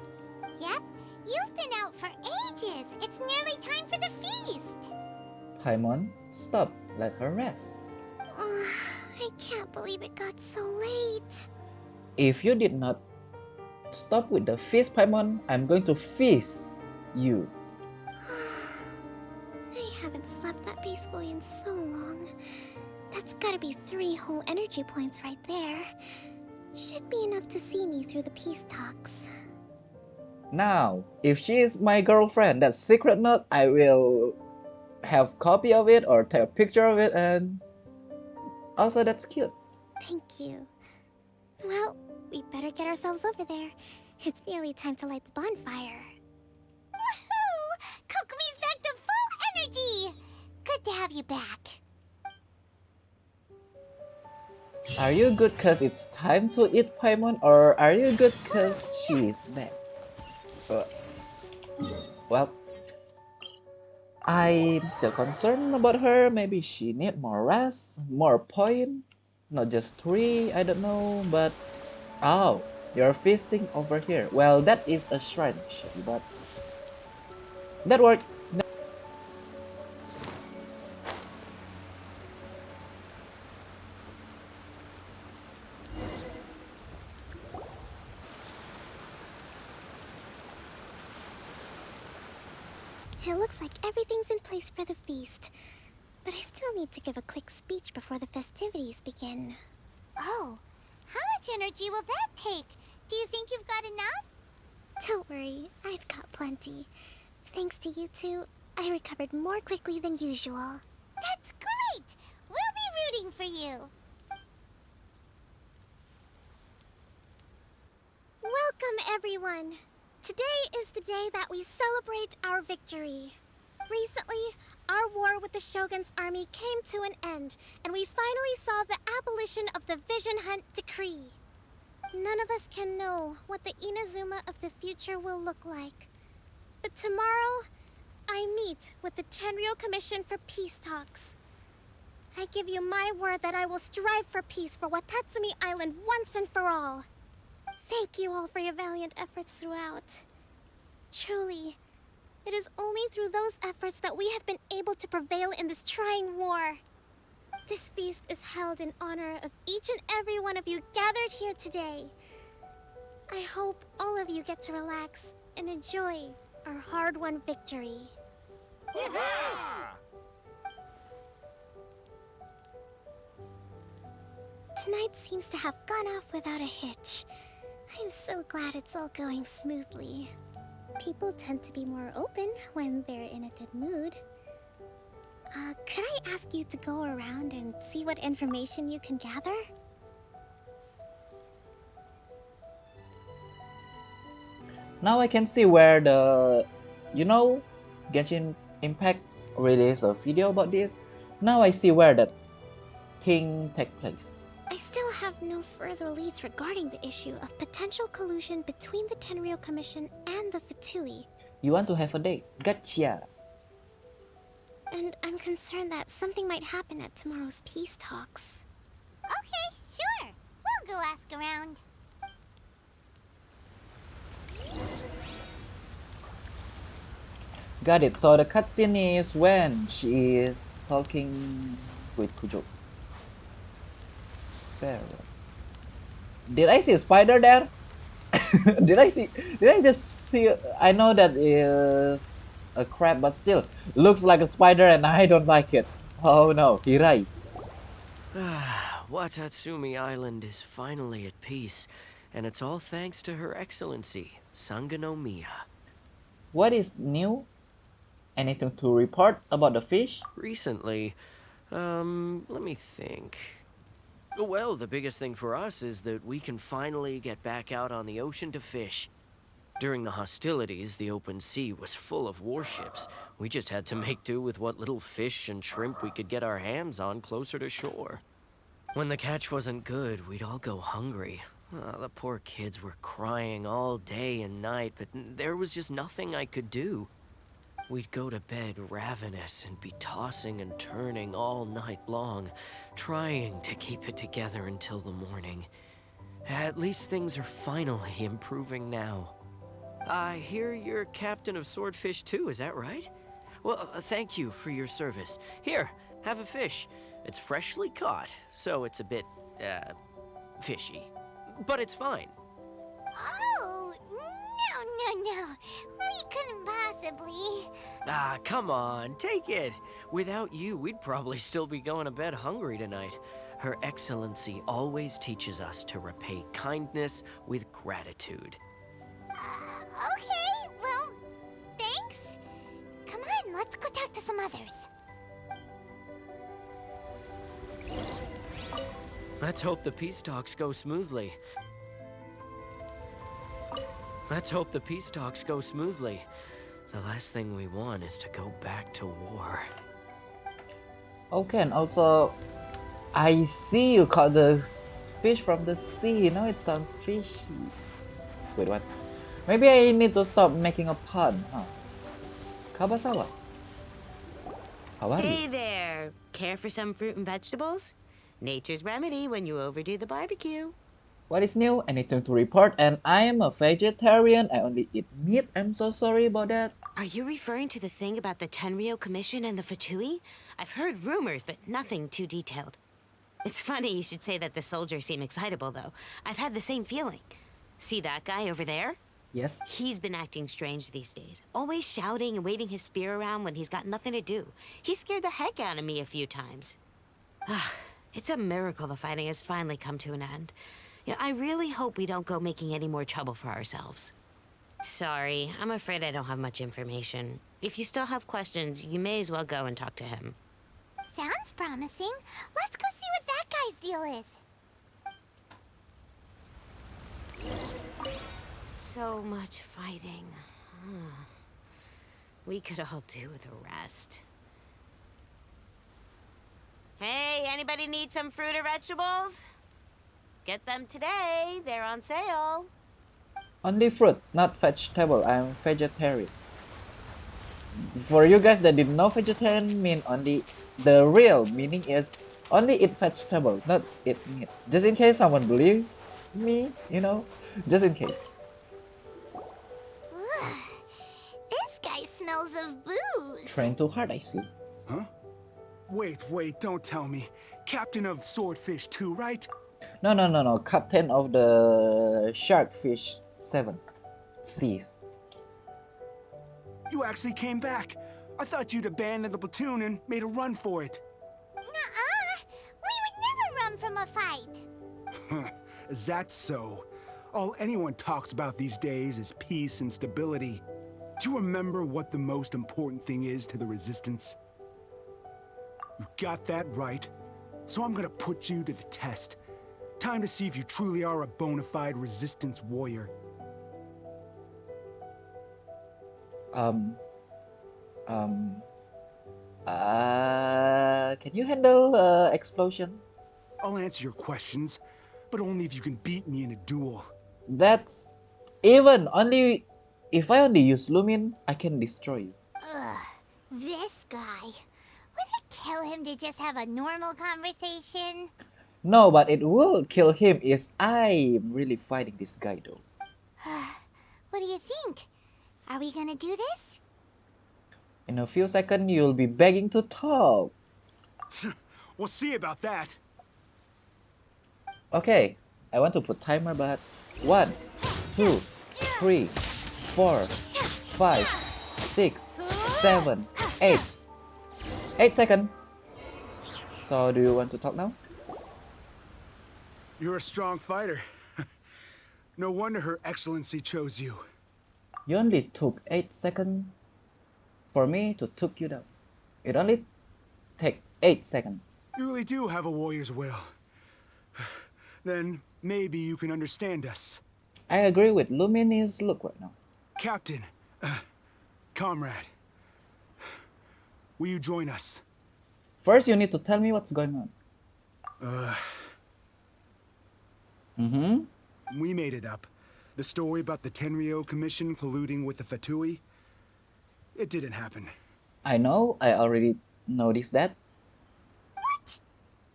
Yep, you've been out for ages. It's nearly time for the feast. Paimon, stop. Let her rest. I can't believe it got so late. If you did not stop with the feast, Paimon, I'm going to feast you. I haven't slept that peacefully in so long. That's gotta be 3 whole energy points right there. Should be enough to see me through the peace talks. Now, if she is my girlfriend, that secret note, I will have copy of it or take a picture of it, and also that's cute. Thank you. Well, we better get ourselves over there. It's nearly time to light the bonfire. Woohoo! Kokomi's back to full energy! Good to have you back. Are you good cause it's time to eat, Paimon, or are you good cause she's back? Well, I'm still concerned about her. Maybe she need more rest, more point, not just 3, I don't know, but... Oh, you're feasting over here. Well, that is a shrine actually, but... That worked. It looks like everything's in place for the feast. But I still need to give a quick speech before the festivities begin. Oh, how much energy will that take? Do you think you've got enough? Don't worry, I've got plenty. Thanks to you two, I recovered more quickly than usual. That's great! We'll be rooting for you. Welcome, everyone! Today is the day that we celebrate our victory. Recently, our war with the Shogun's army came to an end, and we finally saw the abolition of the Vision Hunt Decree. None of us can know what the Inazuma of the future will look like. But tomorrow, I meet with the Tenryou Commission for peace talks. I give you my word that I will strive for peace for Watatsumi Island once and for all. Thank you all for your valiant efforts throughout. Truly, it is only through those efforts that we have been able to prevail in this trying war. This feast is held in honor of each and every one of you gathered here today. I hope all of you get to relax and enjoy our hard-won victory. Tonight seems to have gone off without a hitch. I'm so glad it's all going smoothly. People tend to be more open when they're in a good mood. Could I ask you to go around and see what information you can gather? Now I can see where the... You know, Genshin Impact released a video about this. Now I see where that thing takes place. I still have no further leads regarding the issue of potential collusion between the Tenryou Commission and the Fatui. You want to have a date? Gotcha! And I'm concerned that something might happen at tomorrow's peace talks. Okay, sure. We'll go ask around. Got it. So the cutscene is when she is talking with Kujo. Sarah. Did I see a spider there? Did I just see? I know that is a crab, but still looks like a spider, and I don't like it. Oh no, Hirai. Watatsumi Island is finally at peace, and it's all thanks to Her Excellency, Sangonomiya. What is new? Anything to report about the fish? Recently, let me think. Well, the biggest thing for us is that we can finally get back out on the ocean to fish. During the hostilities, the open sea was full of warships. We just had to make do with what little fish and shrimp we could get our hands on closer to shore. When the catch wasn't good, we'd all go hungry. The poor kids were crying all day and night, but there was just nothing I could do. We'd go to bed ravenous and be tossing and turning all night long, trying to keep it together until the morning. At least things are finally improving now. I hear you're captain of Swordfish too, is that right? Well, thank you for your service. Here, have a fish. It's freshly caught, so it's a bit fishy. But it's fine. Oh, no. We couldn't possibly. Ah, come on, take it. Without you, we'd probably still be going to bed hungry tonight. Her Excellency always teaches us to repay kindness with gratitude. Okay, well, thanks. Come on, let's go talk to some others. Let's hope the peace talks go smoothly. Let's hope the peace talks go smoothly. The last thing we want is to go back to war. Okay, and also, I see you caught the fish from the sea. Now it sounds fishy. Wait, what? Maybe I need to stop making a pun. Huh? Kabasawa. How are Hey you? there. Care for some fruit and vegetables? Nature's remedy when you overdo the barbecue. What is new? Anything to report? And I am a vegetarian. I only eat meat. I'm so sorry about that. Are you referring to the thing about the Tenryou Commission and the Fatui? I've heard rumors, but nothing too detailed. It's funny you should say that the soldiers seem excitable, though. I've had the same feeling. See that guy over there? Yes. He's been acting strange these days. Always shouting and waving his spear around when he's got nothing to do. He scared the heck out of me a few times. It's a miracle the fighting has finally come to an end. Yeah, I really hope we don't go making any more trouble for ourselves. Sorry, I'm afraid I don't have much information. If you still have questions, you may as well go and talk to him. Sounds promising. Let's go see what that guy's deal is. So much fighting. We could all do with a rest. Hey, anybody need some fruit or vegetables? Get them today. They're on sale. Only fruit, not vegetable. I'm vegetarian. For you guys that didn't know, vegetarian mean only the real meaning is only eat vegetable, not eat meat. Just in case someone believes me, you know, just in case. This guy smells of booze. Trying too hard, I see. Huh? Wait, don't tell me. Captain of Swordfish 2, right? No. Captain of the Sharkfish 7 Seas. You actually came back. I thought you'd abandoned the platoon and made a run for it. Nuh-uh. We would never run from a fight. Is that so? All anyone talks about these days is peace and stability. Do you remember what the most important thing is to the Resistance? You got that right. So I'm gonna put you to the test. Time to see if you truly are a bona fide Resistance warrior. Can you handle explosion? I'll answer your questions, but only if you can beat me in a duel. That's even only if I only use Lumin, I can destroy you. Ugh, this guy. Would it kill him to just have a normal conversation? No, but it will kill him if I'm really fighting this guy though. What do you think? Are we gonna do this? In a few seconds, you'll be begging to talk. We'll see about that. Okay, I want to put timer, but 1, 2, 3, 4, 5, 6, 7, 8. 8 seconds. So, do you want to talk now? You're a strong fighter. No wonder Her Excellency chose you. You only took 8 seconds for me to took you down. It only take 8 seconds. You really do have a warrior's will. Then maybe you can understand us. I agree with Luminous look right now. Captain, comrade, will you join us? First, you need to tell me what's going on. We made it up. The story about the Tenryou Commission colluding with the Fatui, it didn't happen. I know, I already noticed that. What?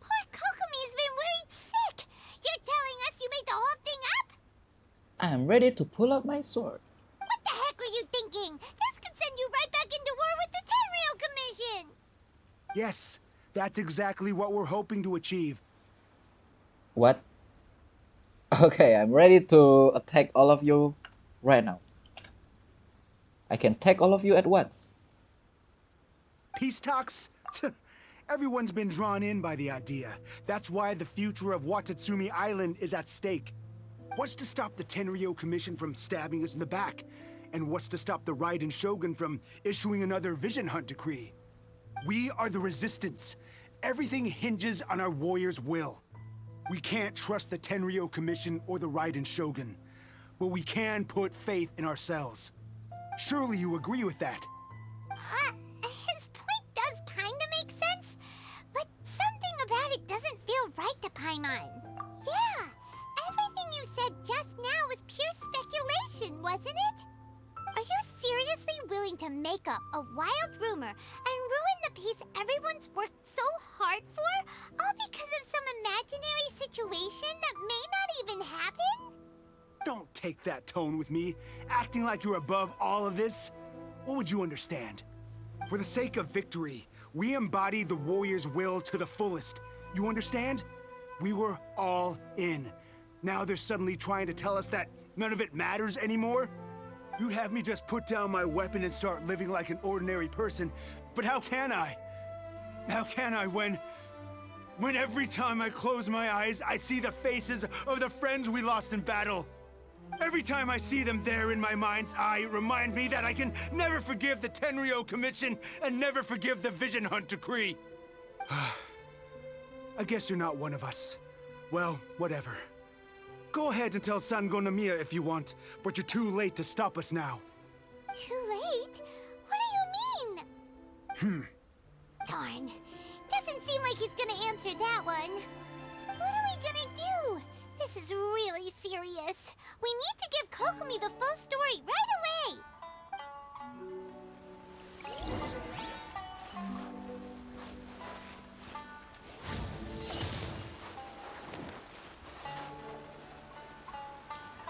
Poor Kokomi's been worried sick. You're telling us you made the whole thing up? I'm ready to pull out my sword. What the heck were you thinking? This could send you right back into war with the Tenryou Commission. Yes, that's exactly what we're hoping to achieve. What? Okay, I'm ready to attack all of you right now. I can attack all of you at once. Peace talks? Everyone's been drawn in by the idea. That's why the future of Watatsumi Island is at stake. What's to stop the Tenryo Commission from stabbing us in the back? And what's to stop the Raiden Shogun from issuing another Vision Hunt decree? We are the Resistance. Everything hinges on our warriors' will. We can't trust the Tenryo Commission or the Raiden Shogun, but we can put faith in ourselves. Surely you agree with that? His point does kinda make sense, but something about it doesn't feel right to Paimon. Yeah, everything you said just now was pure speculation, wasn't it? Are you seriously willing to make up a wild rumor and ruin the peace everyone's worked so hard for, all because of some imaginary situation that may not even happen? Don't take that tone with me, acting like you're above all of this. What would you understand? For the sake of victory, we embody the warrior's will to the fullest. You understand? We were all in. Now they're suddenly trying to tell us that none of it matters anymore? You'd have me just put down my weapon and start living like an ordinary person, but how can I? How can I when every time I close my eyes, I see the faces of the friends we lost in battle? Every time I see them there in my mind's eye, it reminds me that I can never forgive the Tenryo Commission and never forgive the Vision Hunt decree. I guess you're not one of us. Well, whatever. Go ahead and tell Sangonomiya if you want, but you're too late to stop us now. Too late? What do you mean? Darn. Doesn't seem like he's gonna answer that one. What are we gonna do? This is really serious. We need to give Kokomi the full story right away!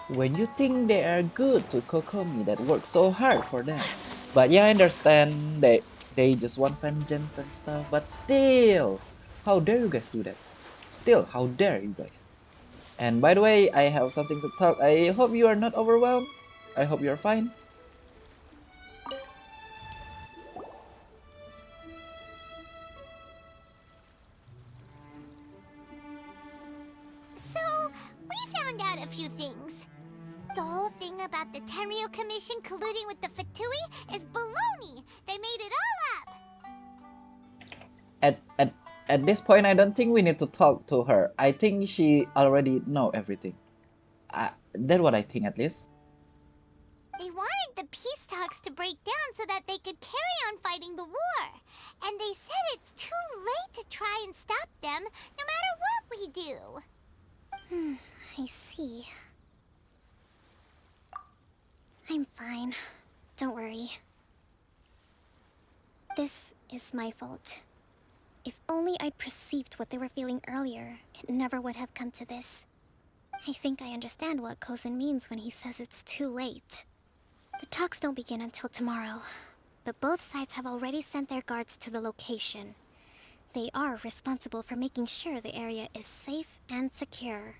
When you think they are good to Kokomi that work so hard for them. But yeah, I understand they just want vengeance and stuff, but still, how dare you guys do that? Still, how dare you guys? And by the way, I have something to talk. I hope you are not overwhelmed. I hope you're fine. So, we found out a few things. The whole thing about the Tenryo Commission colluding with the Fatui is baloney. They made it all up. At this point, I don't think we need to talk to her. I think she already know everything. That's what I think, at least. They wanted the peace talks to break down so that they could carry on fighting the war. And they said it's too late to try and stop them, no matter what we do. I see. I'm fine. Don't worry. This is my fault. If only I'd perceived what they were feeling earlier, it never would have come to this. I think I understand what Kozin means when he says it's too late. The talks don't begin until tomorrow, but both sides have already sent their guards to the location. They are responsible for making sure the area is safe and secure.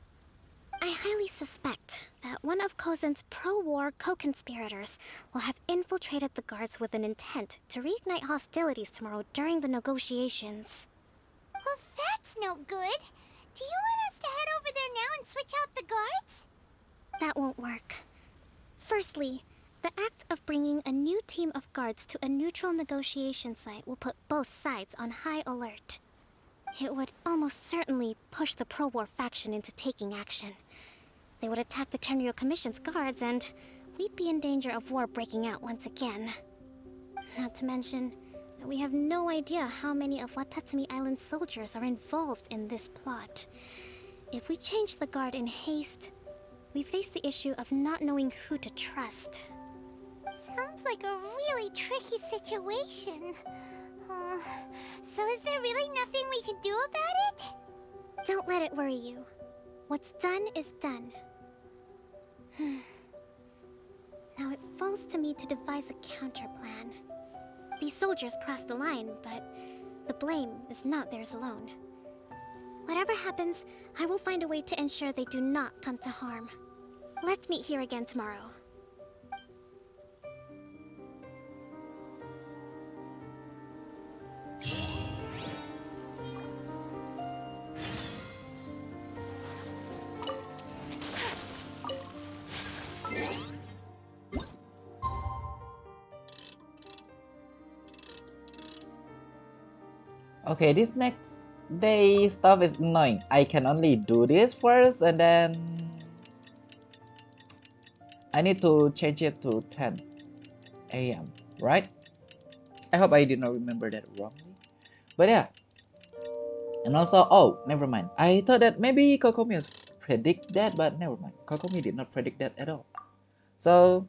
I highly suspect that one of Kozin's pro-war co-conspirators will have infiltrated the guards with an intent to reignite hostilities tomorrow during the negotiations. Well, that's no good. Do you want us to head over there now and switch out the guards? That won't work. Firstly, the act of bringing a new team of guards to a neutral negotiation site will put both sides on high alert. It would almost certainly push the pro-war faction into taking action. They would attack the Tenryo Commission's guards, and we'd be in danger of war breaking out once again. Not to mention that we have no idea how many of Watatsumi Island's soldiers are involved in this plot. If we change the guard in haste, we face the issue of not knowing who to trust. Sounds like a really tricky situation. So is there really nothing we can do about it? Don't let it worry you. What's done is done. Now it falls to me to devise a counter-plan. These soldiers crossed the line, but the blame is not theirs alone. Whatever happens, I will find a way to ensure they do not come to harm. Let's meet here again tomorrow. Okay, this next day stuff is annoying. I can only do this first and then I need to change it to 10 a.m. right? I hope I did not remember that wrongly. But yeah. And also, oh, never mind. I thought that maybe Kokomi has predict that, but never mind. Kokomi did not predict that at all. So,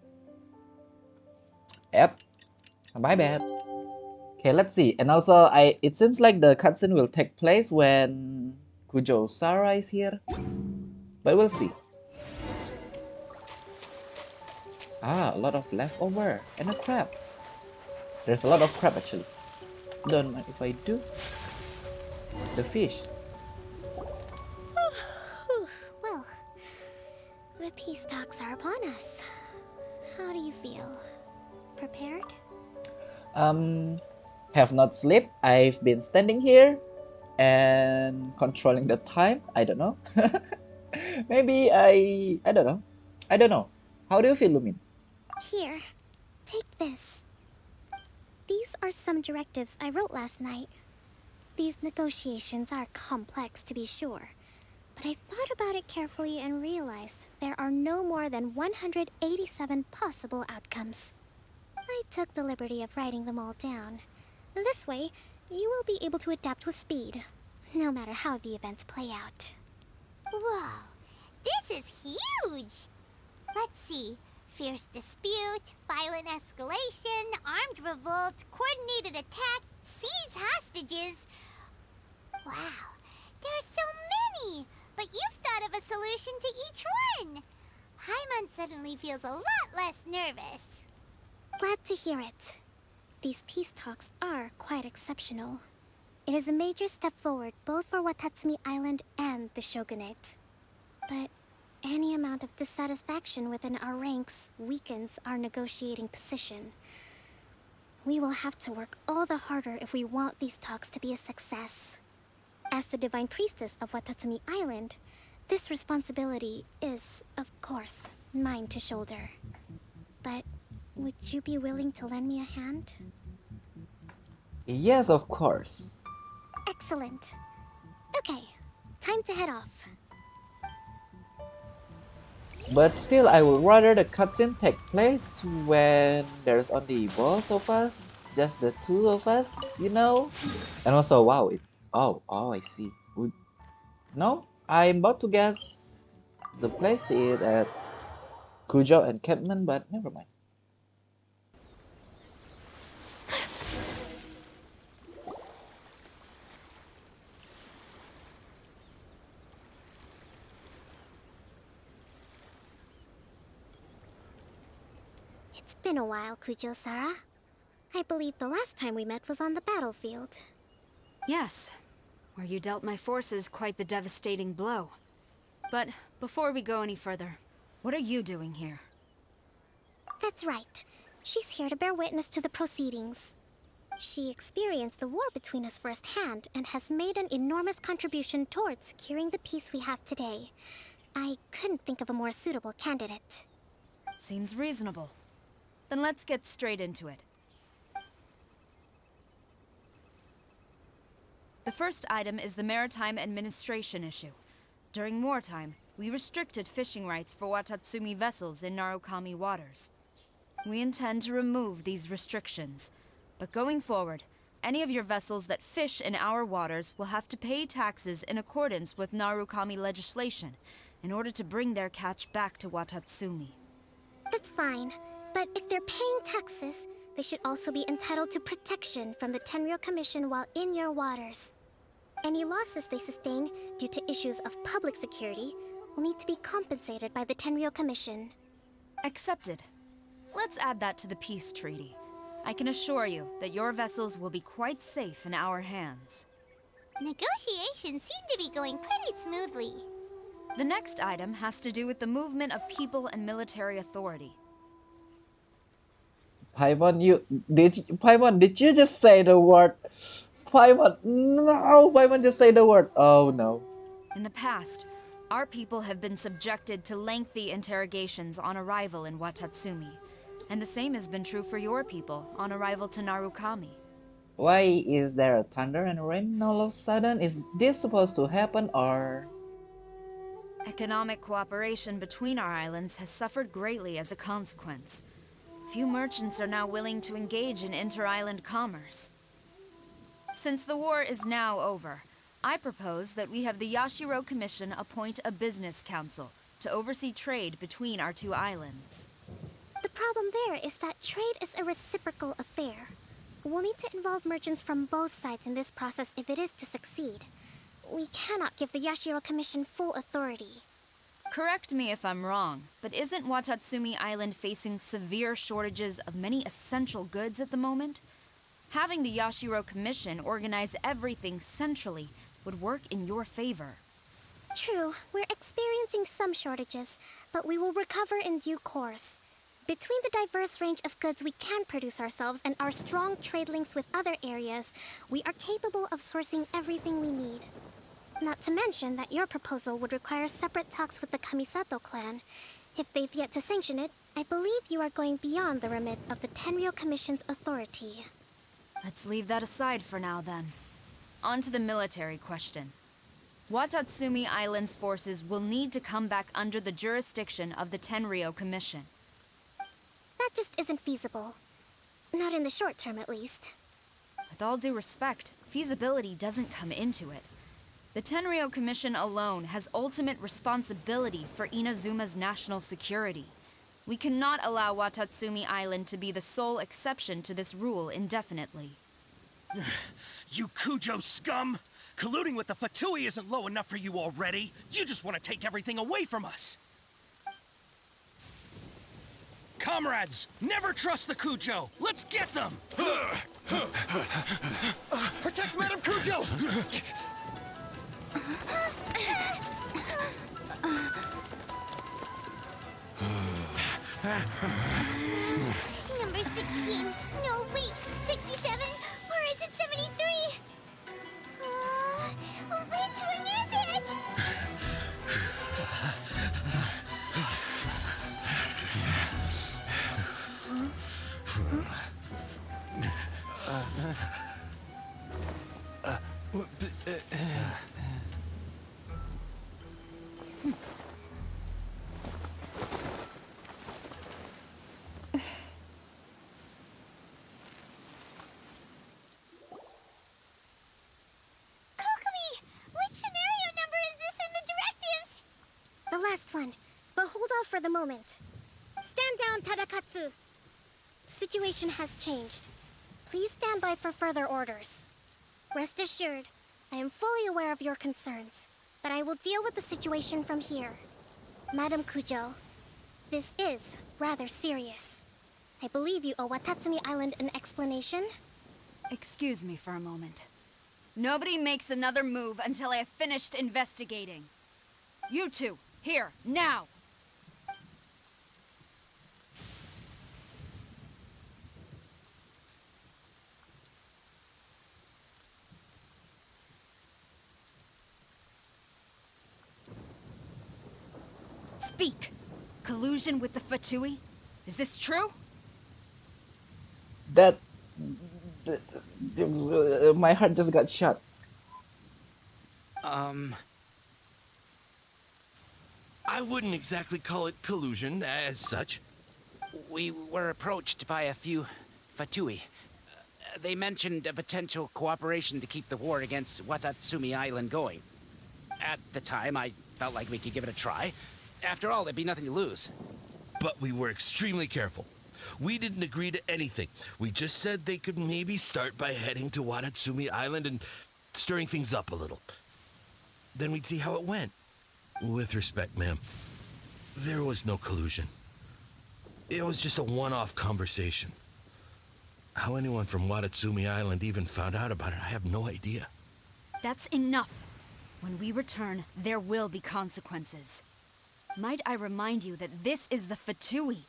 yep, my bad. Okay, let's see. And also, it seems like the cutscene will take place when Kujo Sara is here. But we'll see. Ah, a lot of leftover and a crab. There's a lot of crab actually. Don't mind if I do. The fish. Well, the peace talks are upon us. How do you feel? Prepared? Have not slept. I've been standing here and controlling the time. I don't know. Maybe I don't know. I don't know. How do you feel, Lumin? Here, take this. These are some directives I wrote last night. These negotiations are complex, to be sure, but I thought about it carefully and realized there are no more than 187 possible outcomes. I took the liberty of writing them all down. This way, you will be able to adapt with speed, no matter how the events play out. Whoa, this is huge! Let's see. Fierce dispute, violent escalation, armed revolt, coordinated attack, seize hostages. Wow, there are so many! But you've thought of a solution to each one! Paimon suddenly feels a lot less nervous. Glad to hear it. These peace talks are quite exceptional. It is a major step forward both for Watatsumi Island and the Shogunate. But any amount of dissatisfaction within our ranks weakens our negotiating position. We will have to work all the harder if we want these talks to be a success. As the Divine Priestess of Watatsumi Island, this responsibility is, of course, mine to shoulder. But would you be willing to lend me a hand? Yes, of course. Excellent. Okay, time to head off. But still, I would rather the cutscene take place when there's only both of us, just the two of us, you know? And also, wow, I see. No, I'm about to guess the place is at Kujo and Catman, but never mind. It's been a while, Kujo-Sara. I believe the last time we met was on the battlefield. Yes, where you dealt my forces quite the devastating blow. But before we go any further, what are you doing here? That's right. She's here to bear witness to the proceedings. She experienced the war between us firsthand and has made an enormous contribution towards securing the peace we have today. I couldn't think of a more suitable candidate. Seems reasonable. Then let's get straight into it. The first item is the maritime administration issue. During wartime, we restricted fishing rights for Watatsumi vessels in Narukami waters. We intend to remove these restrictions, but going forward, any of your vessels that fish in our waters will have to pay taxes in accordance with Narukami legislation in order to bring their catch back to Watatsumi. That's fine, but if they're paying taxes, they should also be entitled to protection from the Tenryou Commission while in your waters. Any losses they sustain due to issues of public security will need to be compensated by the Tenryou Commission. Accepted. Let's add that to the peace treaty. I can assure you that your vessels will be quite safe in our hands. Negotiations seem to be going pretty smoothly. The next item has to do with the movement of people and military authority. Paimon, Paimon, did you just say the word? Paimon, no, Paimon just say the word. Oh no. In the past, our people have been subjected to lengthy interrogations on arrival in Watatsumi, and the same has been true for your people on arrival to Narukami. Why is there a thunder and rain all of a sudden? Is this supposed to happen or? Economic cooperation between our islands has suffered greatly as a consequence. Few merchants are now willing to engage in inter-island commerce. Since the war is now over, I propose that we have the Yashiro Commission appoint a business council to oversee trade between our two islands. The problem there is that trade is a reciprocal affair. We'll need to involve merchants from both sides in this process if it is to succeed. We cannot give the Yashiro Commission full authority. Correct me if I'm wrong, but isn't Watatsumi Island facing severe shortages of many essential goods at the moment? Having the Yashiro Commission organize everything centrally would work in your favor. True, we're experiencing some shortages, but we will recover in due course. Between the diverse range of goods we can produce ourselves and our strong trade links with other areas, we are capable of sourcing everything we need. Not to mention that your proposal would require separate talks with the Kamisato clan. If they've yet to sanction it, I believe you are going beyond the remit of the Tenryo Commission's authority. Let's leave that aside for now, then. On to the military question. Watatsumi Island's forces will need to come back under the jurisdiction of the Tenryo Commission. That just isn't feasible. Not in the short term, at least. With all due respect, feasibility doesn't come into it. The Tenryo Commission alone has ultimate responsibility for Inazuma's national security. We cannot allow Watatsumi Island to be the sole exception to this rule indefinitely. You Kujo scum! Colluding with the Fatui isn't low enough for you already. You just want to take everything away from us. Comrades, never trust the Kujo. Let's get them! Protect Madame Kujo! Number 16. No, wait. 67? Or is it 73? Which one is it? The last one, but hold off for the moment. Stand down, Tadakatsu. The situation has changed. Please stand by for further orders. Rest assured, I am fully aware of your concerns, but I will deal with the situation from here. Madam Kujo, this is rather serious. I believe you owe Watatsumi Island an explanation. Excuse me for a moment. Nobody makes another move until I have finished investigating. You two, here, now! Speak! Collusion with the Fatui? Is this true? My heart just got shut. I wouldn't exactly call it collusion as such. We were approached by a few Fatui. They mentioned a potential cooperation to keep the war against Watatsumi Island going. At the time, I felt like we could give it a try. After all, there'd be nothing to lose. But we were extremely careful. We didn't agree to anything. We just said they could maybe start by heading to Watatsumi Island and stirring things up a little. Then we'd see how it went. With respect, ma'am, there was no collusion. It was just a one-off conversation. How anyone from Watatsumi Island even found out about it, I have no idea. That's enough. When we return, there will be consequences. Might I remind you that this is the Fatui?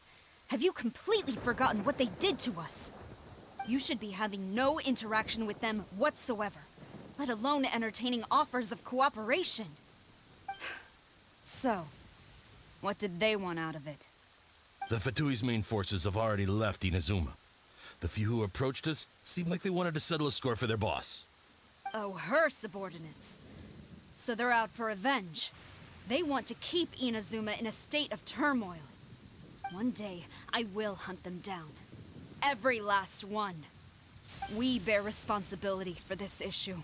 Have you completely forgotten what they did to us? You should be having no interaction with them whatsoever, let alone entertaining offers of cooperation. So, what did they want out of it? The Fatui's main forces have already left Inazuma. The few who approached us seemed like they wanted to settle a score for their boss. Oh, her subordinates. So they're out for revenge. They want to keep Inazuma in a state of turmoil. One day, I will hunt them down. Every last one. We bear responsibility for this issue.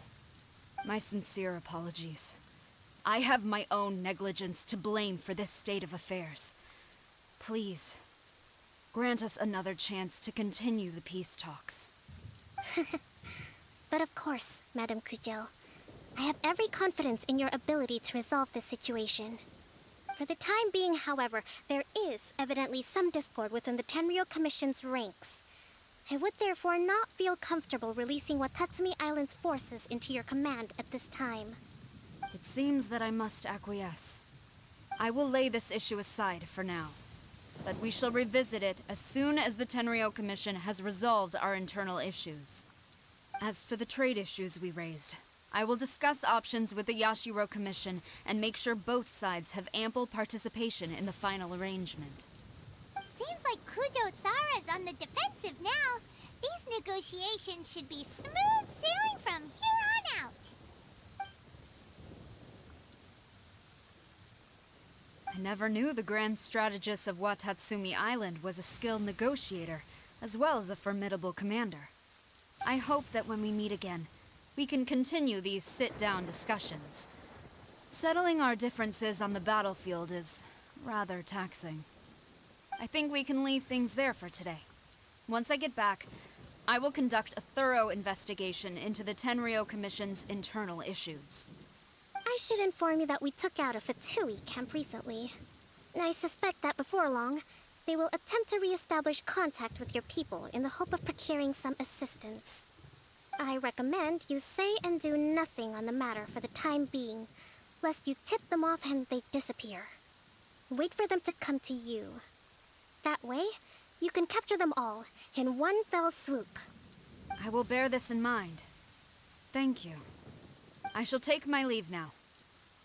My sincere apologies. I have my own negligence to blame for this state of affairs. Please, grant us another chance to continue the peace talks. But of course, Madame Kujo. I have every confidence in your ability to resolve this situation. For the time being, however, there is evidently some discord within the Tenryou Commission's ranks. I would therefore not feel comfortable releasing Watatsumi Island's forces into your command at this time. It seems that I must acquiesce. I will lay this issue aside for now, but we shall revisit it as soon as the Tenryou Commission has resolved our internal issues. As for the trade issues we raised, I will discuss options with the Yashiro Commission and make sure both sides have ample participation in the final arrangement. Seems like Kujo-Sara's on the defensive now. These negotiations should be smooth sailing from here on out. I never knew the grand strategist of Watatsumi Island was a skilled negotiator, as well as a formidable commander. I hope that when we meet again, we can continue these sit-down discussions. Settling our differences on the battlefield is rather taxing. I think we can leave things there for today. Once I get back, I will conduct a thorough investigation into the Tenryou Commission's internal issues. I should inform you that we took out a Fatui camp recently. I suspect that before long, they will attempt to re-establish contact with your people in the hope of procuring some assistance. I recommend you say and do nothing on the matter for the time being, lest you tip them off and they disappear. Wait for them to come to you. That way, you can capture them all in one fell swoop. I will bear this in mind. Thank you. I shall take my leave now.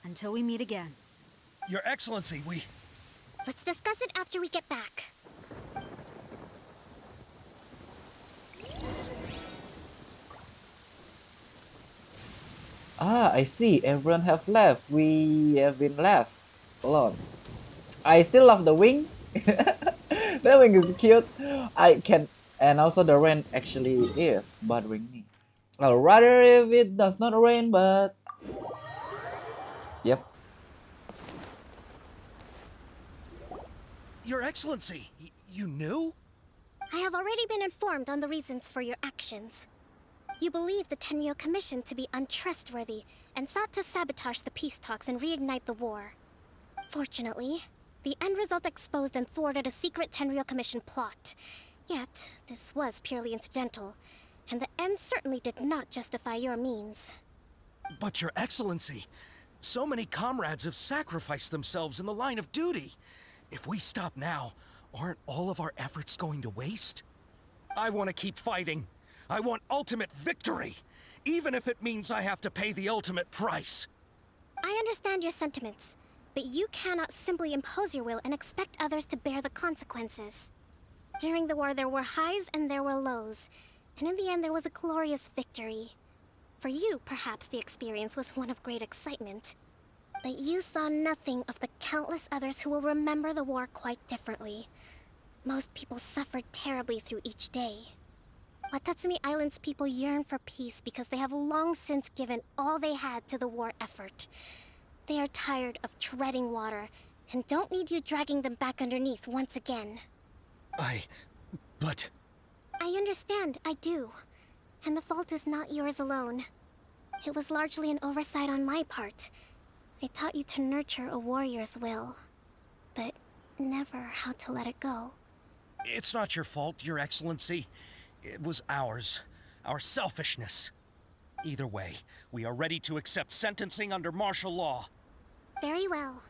Until we meet again. Your Excellency, we... Let's discuss it after we get back. Ah, I see. Everyone have left. We have been left alone. I still love the wing. The wing is cute. I can, and also the rain actually is bothering me. I'd rather if it does not rain, but yep. Your Excellency, you knew? I have already been informed on the reasons for your actions. You believe the Tenryou Commission to be untrustworthy and sought to sabotage the peace talks and reignite the war. Fortunately, the end result exposed and thwarted a secret Tenryou Commission plot. Yet, this was purely incidental, and the end certainly did not justify your means. But Your Excellency, so many comrades have sacrificed themselves in the line of duty. If we stop now, aren't all of our efforts going to waste? I want to keep fighting. I want ultimate victory, even if it means I have to pay the ultimate price. I understand your sentiments, but you cannot simply impose your will and expect others to bear the consequences. During the war, there were highs and there were lows, and in the end, there was a glorious victory. For you, perhaps the experience was one of great excitement. But you saw nothing of the countless others who will remember the war quite differently. Most people suffered terribly through each day. Watatsumi Island's people yearn for peace because they have long since given all they had to the war effort. They are tired of treading water and don't need you dragging them back underneath once again. But... I understand, I do. And the fault is not yours alone. It was largely an oversight on my part. I taught you to nurture a warrior's will, but never how to let it go. It's not your fault, Your Excellency. It was ours. Our selfishness. Either way, we are ready to accept sentencing under martial law. Very well.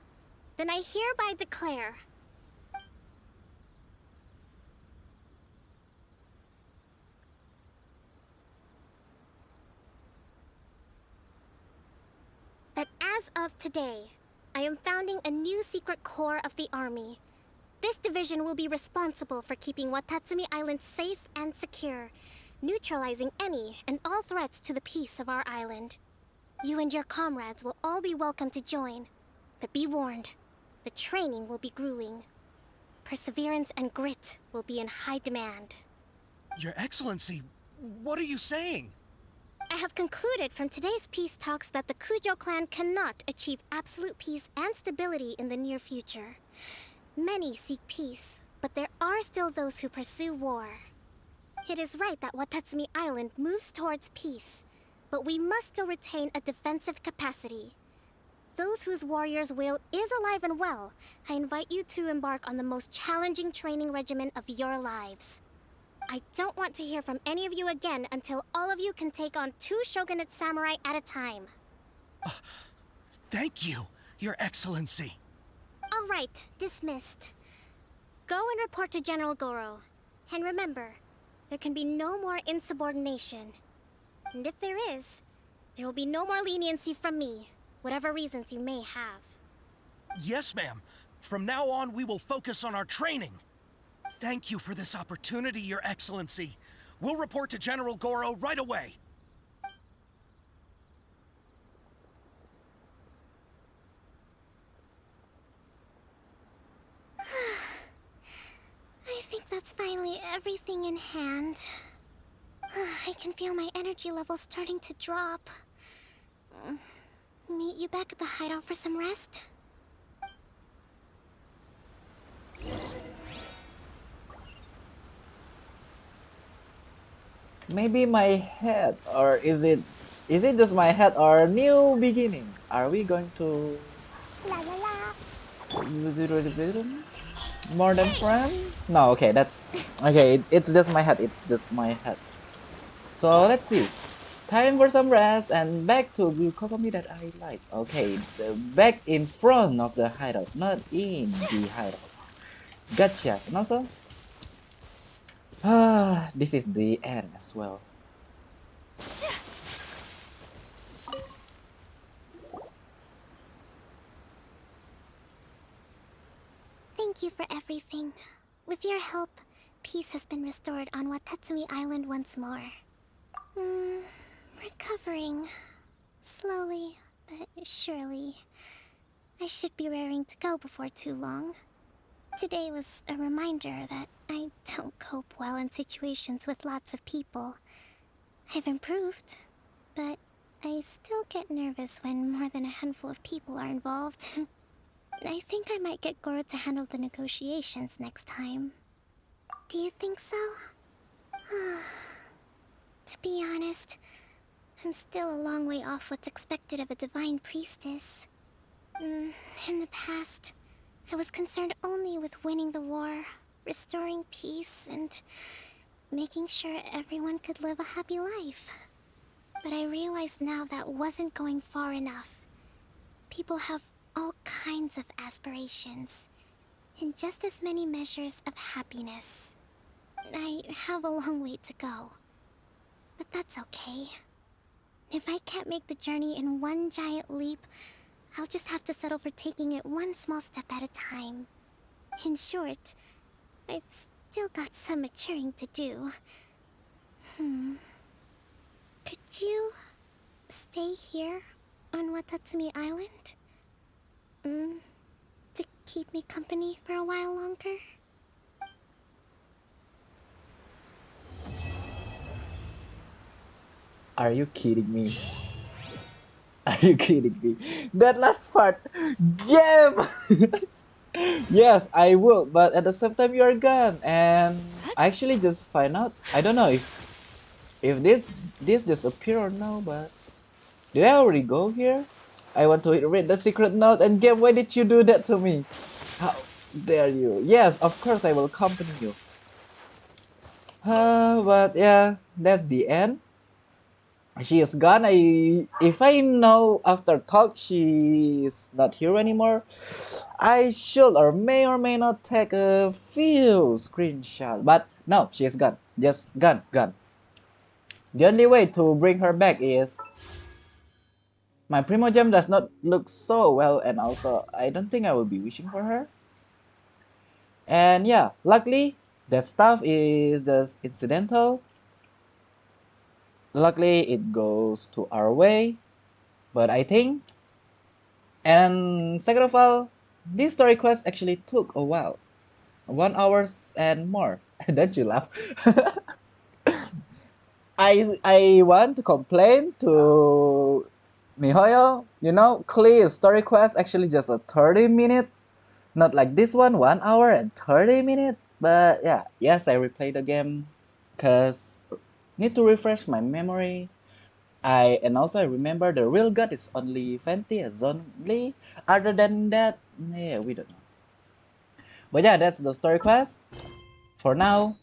Then I hereby declare that as of today, I am founding a new secret corps of the army. This division will be responsible for keeping Watatsumi Island safe and secure, neutralizing any and all threats to the peace of our island. You and your comrades will all be welcome to join, but be warned, the training will be grueling. Perseverance and grit will be in high demand. Your Excellency, what are you saying? I have concluded from today's peace talks that the Kujo clan cannot achieve absolute peace and stability in the near future. Many seek peace, but there are still those who pursue war. It is right that Watatsumi Island moves towards peace, but we must still retain a defensive capacity. Those whose warrior's will is alive and well, I invite you to embark on the most challenging training regimen of your lives. I don't want to hear from any of you again until all of you can take on 2 shogunate samurai at a time. Thank you, Your Excellency. All right, dismissed. Go and report to General Goro. And remember, there can be no more insubordination. And if there is, there will be no more leniency from me, whatever reasons you may have. Yes, ma'am. From now on, we will focus on our training. Thank you for this opportunity, Your Excellency. We'll report to General Goro right away. I think that's finally everything in hand. I can feel my energy levels starting to drop. Meet you back at the hideout for some rest? Maybe my head, or is it just my head or new beginning? Are we going to more than friends? No, okay, that's okay. It's just my head. It's just my head. So let's see. Time for some rest and back to the Kokomi that I like. Okay, back in front of the hideout, not in the hideout. Gotcha. And also, this is the end as well. Thank you for everything. With your help, peace has been restored on Watatsumi Island once more. Recovering. Slowly, but surely. I should be raring to go before too long. Today was a reminder that I don't cope well in situations with lots of people. I've improved, but I still get nervous when more than a handful of people are involved. I think I might get Goro to handle the negotiations next time. Do you think so? To be honest, I'm still a long way off what's expected of a divine priestess. In the past, I was concerned only with winning the war, restoring peace, and making sure everyone could live a happy life. But I realize now that wasn't going far enough. People have all kinds of aspirations, and just as many measures of happiness. I have a long way to go, but that's okay. If I can't make the journey in one giant leap, I'll just have to settle for taking it one small step at a time. In short, I've still got some maturing to do. Could you stay here on Watatsumi Island? To keep me company for a while longer? Are you kidding me? Are you kidding me? That last part, game! Yes, I will, but at the same time you are gone, and I actually just find out. I don't know if this just appear or no, but did I already go here? I want to read the secret note, and game, why did you do that to me? How dare you? Yes, of course I will accompany you. But yeah, that's the end. she is gone. If I know after talk she's not here anymore, I should or may not take a few screenshots. But no, she is gone. Just gone. The only way to bring her back is my Primogem does not look so well, and also I don't think I will be wishing for her. And yeah, luckily that stuff is just incidental. Luckily it goes to our way, but I think, and second of all, this story quest actually took a while, 1 hour and more. Don't you laugh? I want to complain to Mihoyo, clear story quest actually just a 30-minute, not like this one, 1 hour and 30 minutes. But yeah, yes, I replayed the game because need to refresh my memory. And also I remember the real god is only Fenty as only. Other than that, yeah, we don't know. But yeah, that's the story quest for now.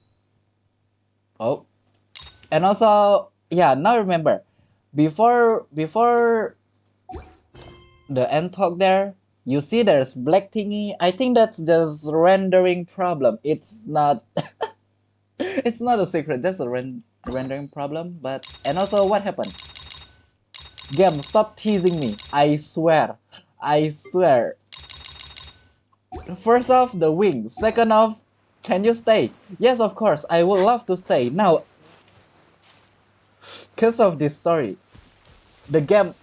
Oh, and also yeah, now remember, before the end talk there, you see there's black thingy. I think that's just rendering problem. It's not it's not a secret, just a rendering problem. But and also what happened? Game, stop teasing me. I swear. First off, the wing. Second off, can you stay? Yes, of course. I would love to stay. Now, because of this story, the game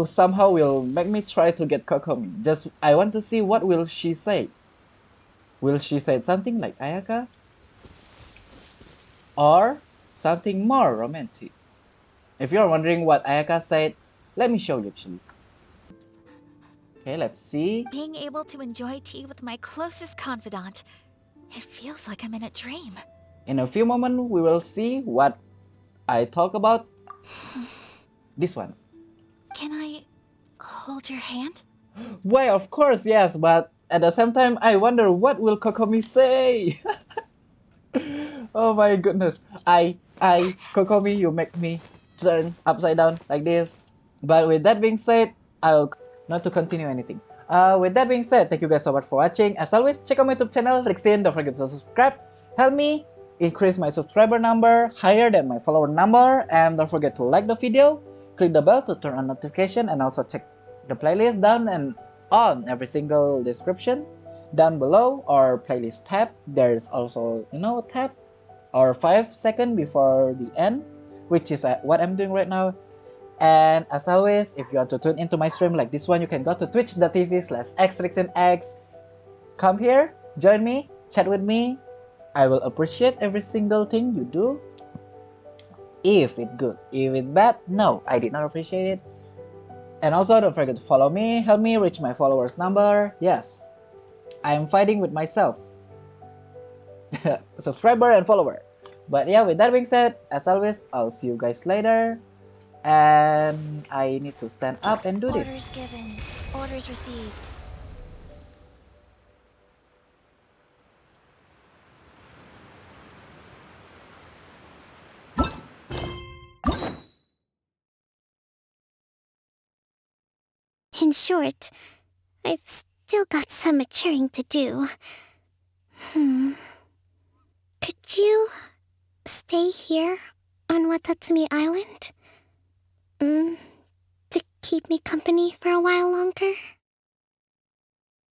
somehow will make me try to get Kokomi. Just I want to see what will she say. Will she say something like Ayaka? Or something more romantic? If you're wondering what Ayaka said, let me show you actually. Okay, let's see. Being able to enjoy tea with my closest confidant. It feels like I'm in a dream. In a few moments, we will see what I talk about. This one. Can I hold your hand? Why, of course, yes, but at the same time, I wonder what will Kokomi say? Oh my goodness. Kokomi, you make me turn upside down like this. But with that being said, I'll not to continue anything. With that being said, thank you guys so much for watching. As always, check out my YouTube channel, Richzyn. Don't forget to subscribe. Help me increase my subscriber number higher than my follower number. And don't forget to like the video, click the bell to turn on notification, and also check the playlist down and on every single description down below, or playlist tab. There's also a tab or 5 seconds before the end, which is what I'm doing right now. And as always, if you want to tune into my stream like this one, you can go to twitch.tv/xRichzynx. Come here, join me, chat with me. I will appreciate every single thing you do. If it's good, if it's bad, no, I did not appreciate it. And also don't forget to follow me, help me reach my followers number. Yes, I am fighting with myself. Subscriber and follower. But yeah, with that being said, as always, I'll see you guys later. And I need to stand up and do this. Orders given. Orders received. In short, I've still got some maturing to do. Could you stay here on Watatsumi Island? To keep me company for a while longer?